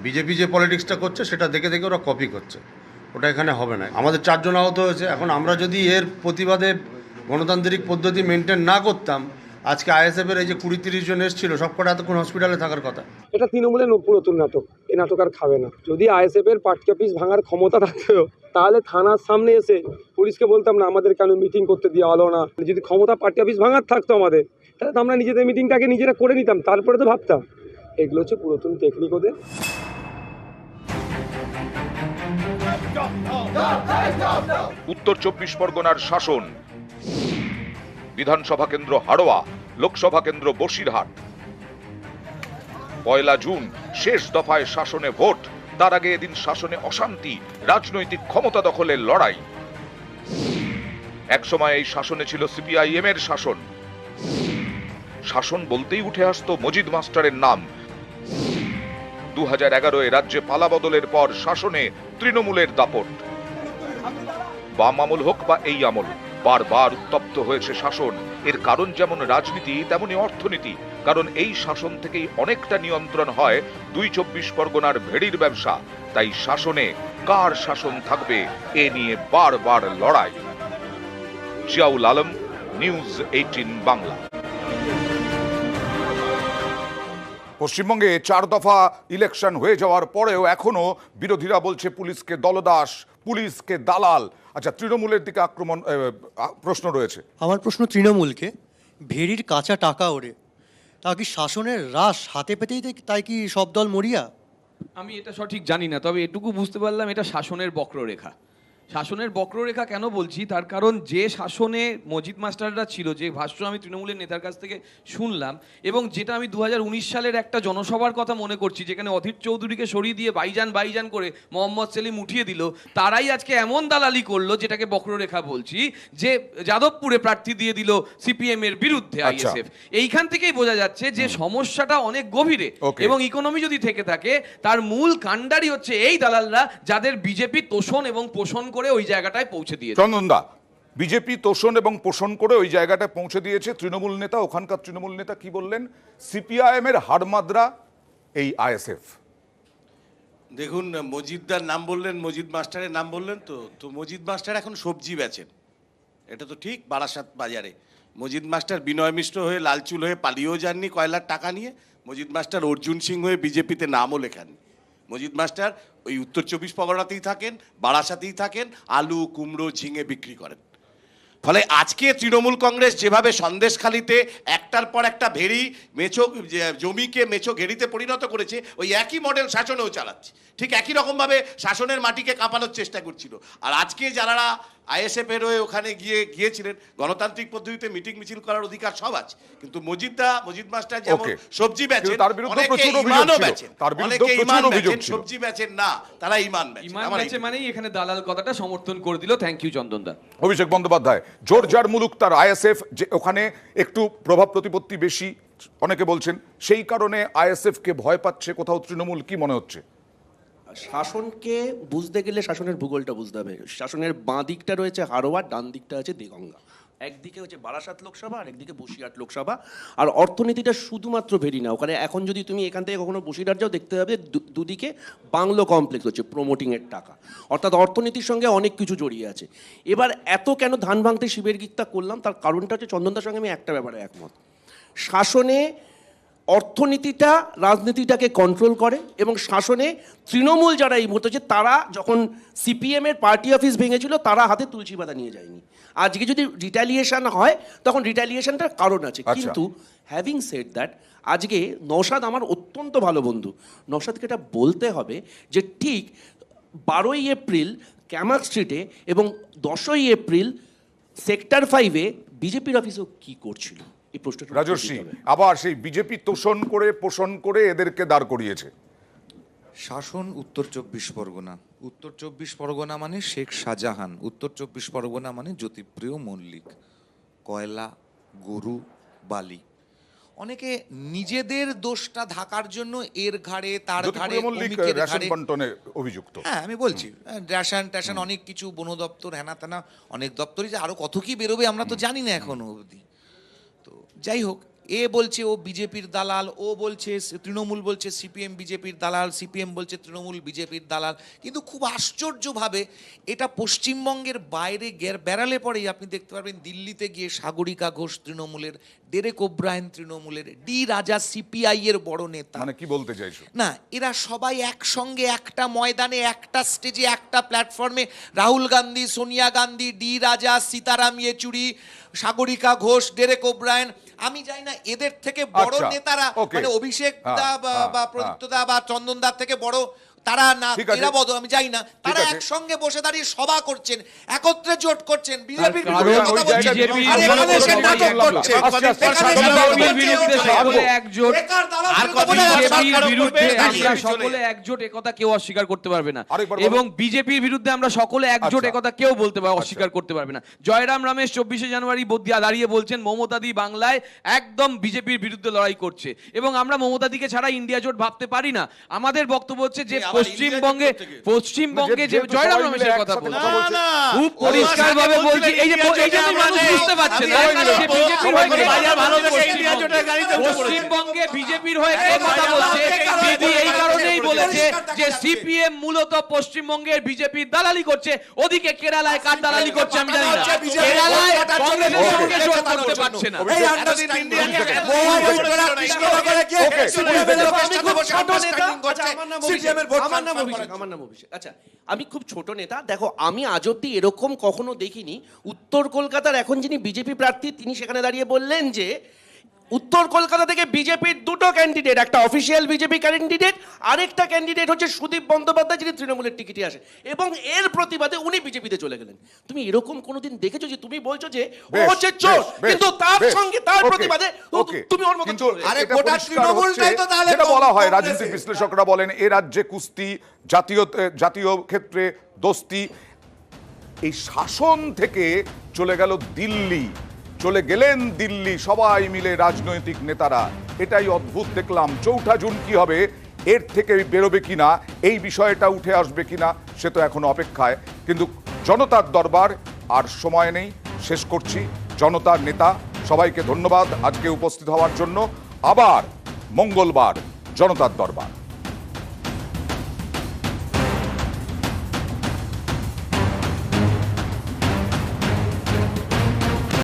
বিজেপি যে পলিটিক্সটা করছে সেটা দেখে দেখে ওরা কপি করছে, ওটা এখানে হবে না। আমাদের 4 জন আহত হয়েছে। এখন আমরা যদি এর প্রতিবাদে গণতান্ত্রিক পদ্ধতি মেনটেন না করতাম, আজকে আইএসএফের এই যে 20-30 জন এসেছিল সবকটা এতক্ষণ হসপিটালে থাকার কথা। এটা তৃণমূলের নতুন নাটক, এই নাটক আর খাবে না। যদি আইএসএফ এর পার্টি অফিস ভাঙার ক্ষমতা থাকতো তাহলে থানার সামনে এসে পুলিশকে বলতাম না আমাদের কেন মিটিং করতে দেওয়া হলো না। যদি ক্ষমতা পার্টি অফিস ভাঙার থাকতো আমাদের, তাহলে তো আমরা নিজেদের মিটিংটাকে নিজেরা করে নিতাম, তারপরে তো ভাবতাম। এগুলো হচ্ছে পুরাতন টেকনিক ওদের। উত্তর 24 পরগনার শাসন, বিধানসভা কেন্দ্র হাড়োয়া, লোকসভা কেন্দ্র বসিরহাট। 1 জুন শেষ দফায় শাসনে ভোট, তার আগে এদিন শাসনে অশান্তি, রাজনৈতিক ক্ষমতা দখলের লড়াই। একসময় এই শাসনে ছিল সিপিআইএম এর শাসন। শাসন বলতেই উঠে আসতো মজিদ মাস্টারের নাম। 2011-এ রাজ্যে পালা বদলের পর শাসনে তৃণমূলের দাপট। বাম আমল হোক বা এই আমল, বারবার উত্তপ্ত হয়েছে শাসন। এর কারণ যেমন রাজনীতি তেমনি অর্থনীতি, কারণ এই শাসন থেকেই অনেকটা নিয়ন্ত্রণ হয় 2-24 পরগনার ভেড়ির ব্যবসা। তাই শাসনে কার শাসন থাকবে এ নিয়ে বারবার লড়াই। জিয়াউল আলম, নিউজ 18 বাংলা। পশ্চিমবঙ্গে 4 দফা ইলেকশন হয়ে যাওয়ার পরেও এখনো বিরোধীরা বলছে পুলিশকে দলদাস, পুলিশকে দালাল। আচ্ছা, তৃণমূলের দিকে প্রশ্ন রয়েছে। আমার প্রশ্ন তৃণমূলকে, ভেড়ির কাঁচা টাকা ওরে, তা কি শাসনের রাশ হাতে পেতেই তাই কি সব দল মরিয়া? আমি এটা সঠিক জানি না, তবে এটুকু বুঝতে পারলাম এটা শাসনের বক্ররেখা। শাসনের বক্ররেখা কেন বলছি, তার কারণ যে শাসনে মজিদ মাস্টাররা ছিল, যে ভাষ্য আমি তৃণমূলের নেতার কাছ থেকে শুনলাম, এবং যেটা আমি 2019 সালের একটা জনসভার কথা মনে করছি, যেখানে অধীর চৌধুরীকে সরিয়ে দিয়ে বাইজান করে মোহাম্মদ সেলিম উঠিয়ে দিল, তারাই আজকে এমন দালালি করলো, যেটাকে বক্ররেখা বলছি, যে যাদবপুরে প্রার্থী দিয়ে দিল সিপিএম এর বিরুদ্ধে আইএসএফ। এইখান থেকেই বোঝা যাচ্ছে যে সমস্যাটা অনেক গভীরে, এবং ইকোনমি যদি থেকে থাকে তার মূল কাণ্ডারি হচ্ছে এই দালালরা, যাদের বিজেপি তোষণ এবং পোষণ করে ওই জায়গাটায় পৌঁছে দিয়েছে। চন্দনদা, বিজেপি তোষণ এবং পোষণ করে ওই জায়গাটায় পৌঁছে দিয়েছে। তৃণমূল নেতা, ওখানকার তৃণমূল নেতা কি বললেন? সিপিআইএম এর হাড়মাদ্রা এই আইএসএফ। দেখুন, মজিদদার নাম বললেন, মজিদ মাস্টারের নাম বললেন, তো মজিদ মাস্টার এখন সবজি বেচেন, এটা তো ঠিক। বারাসাত বাজারে মজিদ মাস্টার বিনয় মিশ্র হয়ে লালচুল হয়ে পালিয়েও যাননি কয়লার টাকা নিয়ে। মজিদ মাস্টার অর্জুন সিং হয়ে বিজেপিতে নামও লেখাননি। মজিদ মাস্টার ওই উত্তর 24 পরগনাতেই থাকেন, বারাসাতেই থাকেন, আলু কুমড়ো ঝিঙে বিক্রি করেন। ফলে আজকে তৃণমূল কংগ্রেস যেভাবে সন্দেশখালিতে একটার পর একটা ভেড়ি মেছো জমিকে মেছো ঘেরিতে পরিণত করেছে, ওই একই মডেল শাসনেও চালাচ্ছে। ঠিক একই রকমভাবে শাসনের মাটিকে কাঁপানোর চেষ্টা করছিল। আর আজকে যারা আইএসএফ এর হয়ে ওখানে গিয়েছিলেন, গণতান্ত্রিক পদ্ধতিতে মিটিং মিছিল করার অধিকার সব আছে, কিন্তু মজিদ মাস্টার যেমন সবজি বেচেন, অনেকে ইমানও বেচেন, অনেকে ইমান বেচেন, সবজি বেচেন না, তারা ইমান বেচেন। মানেই এখানে দালাল কথাটা সমর্থন করে দিল। থ্যাংক ইউ চন্দনদা। অভিষেক বন্দ্যোপাধ্যায়, জোরজার মুলুক তার আইএসএফ, যে ওখানে একটু প্রভাব প্রতিপত্তি বেশি অনেকে বলছেন, সেই কারণে আইএসএফ কে ভয় পাচ্ছে কোথাও তৃণমূল, কি মনে হচ্ছে? শাসনকে বুঝতে গেলে শাসনের ভূগোলটা বুঝতে হবে। শাসনের বাঁ দিকটা রয়েছে হারোয়া, ডান দিকটা আছে দেগঙ্গা। একদিকে হচ্ছে বারাসাত লোকসভা আর একদিকে বসিরহাট লোকসভা। আর অর্থনীতিটা শুধুমাত্র ভেরি না, ওখানে এখন যদি তুমি এখান থেকে কখনো বসিরহাট যাও, দেখতে হবে দুদিকে বাংলো কমপ্লেক্স হচ্ছে, প্রমোটিংয়ের টাকা। অর্থাৎ অর্থনীতির সঙ্গে অনেক কিছু জড়িয়ে আছে। এবার এত কেন ধান ভাঙতে শিবের গীতটা করলাম, তার কারণটা হচ্ছে চন্দনদার সঙ্গে আমি একটা ব্যাপারে একমত। শাসনে অর্থনীতিটা রাজনীতিটাকে কন্ট্রোল করে, এবং শাসনে তৃণমূল যারা এই মুহূর্তে হচ্ছে, তারা যখন সিপিএমের পার্টি অফিস ভেঙেছিল, তারা হাতে তুলসী পাতা নিয়ে যায়নি। আজকে যদি রিটালিয়েশন হয়, তখন রিটালিয়েশনটার কারণ আছে। কিন্তু হ্যাভিং সেড দ্যাট, আজকে নওশাদ আমার অত্যন্ত ভালো বন্ধু, নওশাদকে এটা বলতে হবে যে ঠিক 12ই এপ্রিল ক্যামাক স্ট্রিটে এবং 10ই এপ্রিল সেক্টর 5-এ বিজেপির অফিসেও কি করছিল, এই প্রশ্নটা রাজর্ষি আবার সেই বিজেপি তোষণ করে পোষণ করে এদেরকে দাঁড় করিয়েছে। শাসন উত্তর 24 পরগনা, উত্তর 24 পরগনা মানে শেখ শাহজাহান, উত্তর 24 পরগনা মানে জ্যোতিপ্রিয় মল্লিক, কয়লা, গরু, বালি। অনেকে নিজেদের দোষটা ঢাকার জন্য এর ঘাড়ে তার ঘাড়ে রেশন বন্টনে অভিযুক্ত। হ্যাঁ, আমি বলছি রেশন অনেক কিছু, বন দপ্তর, হেনা তেনা অনেক দপ্তরই, যে আরো কত কি বেরোবে আমরা তো জানি না এখনো অবধি। তো যাই হোক, এ বলছে ও বিজেপির দালাল, ও বলছে তৃণমূল বলছে সিপিএম বিজেপির দালাল, সিপিএম বলছে তৃণমূল বিজেপির দালাল। কিন্তু খুব আশ্চর্যভাবে এটা পশ্চিমবঙ্গের বাইরে বেড়ালে পরেই আপনি দেখতে পারবেন, দিল্লিতে গিয়ে সাগরিকা ঘোষ তৃণমূলের, ডেরেক ওব্রায়েন তৃণমূলের, ডি রাজা সিপিআই এর বড় নেতা। মানে কি বলতে চাইছো? না, এরা সবাই একসঙ্গে একটা ময়দানে, একটা স্টেজে, একটা প্ল্যাটফর্মে, রাহুল গান্ধী, সোনিয়া গান্ধী, ডি রাজা, সীতারাম ইয়েচুরি, সাগরিকা ঘোষ, ডেরেক ওব্রায়েন, আমি জানি না এদের থেকে বড় নেতারা, মানে অভিষেক দা বা প্রদীপ্ত দা বা চন্দন দার থেকে বড় তারা না, এরা বড় আমি জানি না, তারা একসঙ্গে বসে দাঁড়িয়ে সভা করছেন, একত্রে জোট করছেন, বিজেপির বিরুদ্ধে কথা বলছেন, আর এখানে এসে নাটক করছে, সকলে একজোট, আর বিজেপির বিরুদ্ধে আমরা সকলে একজোট, একথা কেউ অস্বীকার করতে পারবে না। এবং বিজেপির বিরুদ্ধে আমরা সকলে একজোট, একথা কেউ বলতে পারবে অস্বীকার করতে পারবে না। জয়রাম রমেশ 24শে জানুয়ারি দাঁড়িয়ে বলছেন মমতাদি বাংলায় একদম বিজেপির বিরুদ্ধে লড়াই করছে, এবং আমরা মমতাদিকে ছাড়া ইন্ডিয়া জোট ভাবতে পারি না। আমাদের বক্তব্য হচ্ছে যে পশ্চিমবঙ্গে যে জয়রাম রমেশের কথা বলছে, খুব পরিষ্কার ভাবে বলছি, এই যে মানুষ বুঝতে পারছে না, পশ্চিমবঙ্গে বিজেপির হয়ে কথা বলছে, দিদি এই কারণেই বলেছে যে সিপিএম মূলত পশ্চিমবঙ্গের বিজেপির দালালি করছে। ওদিকে কেরালায় কার দালালি করছে আমি জানি না, কেরালায় কংগ্রেসের সঙ্গে জোট করতে পারছে না। আচ্ছা, আমি খুব ছোট নেতা, দেখো আমি আজ অব্দি এরকম কখনো দেখিনি। উত্তর কলকাতার এখন যিনি বিজেপি প্রার্থী, তিনি সেখানে দাঁড়িয়ে বললেন যে উত্তর কলকাতা থেকে বিজেপির দুটো ক্যান্ডিডেট, একটা অফিসিয়াল বিজেপি ক্যান্ডিডেট, আরেকটা ক্যান্ডিডেট হচ্ছে সুদীপ বন্দ্যোপাধ্যায়, যিনি তৃণমূলের টিকিটে আসে, এবং এর প্রতিবাদে উনি বিজেপিতে চলে গেলেন। তুমি এরকম কোনোদিন দেখেছো যে তুমি বলছো যে ও হচ্ছে চোর, কিন্তু তার সঙ্গে তার প্রতিবাদে তুমি ওর মতো চলে? আরে গোটা তৃণমূলটাই তো তাহলে যেটা বলা হয়, রাজনৈতিক বিশ্লেষকরা বলেন এ রাজ্যে কুস্তি, জাতীয় ক্ষেত্রে দোস্তি, এই শাসন থেকে চলে গেলেন দিল্লি সবাই মিলে রাজনৈতিক নেতারা। এটাই অদ্ভুত দেখলাম। 4 জুন কি হবে, এর থেকে বেরোবে কিনা, এই বিষয়টা উঠে আসবে কিনা, সে তো এখনো অপেক্ষায়। কিন্তু জনতার দরবার আর সময় নেই, শেষ করছি। জনতার নেতা সবাইকে ধন্যবাদ আজকে উপস্থিত হওয়ার জন্য। আবার মঙ্গলবার জনতার দরবার।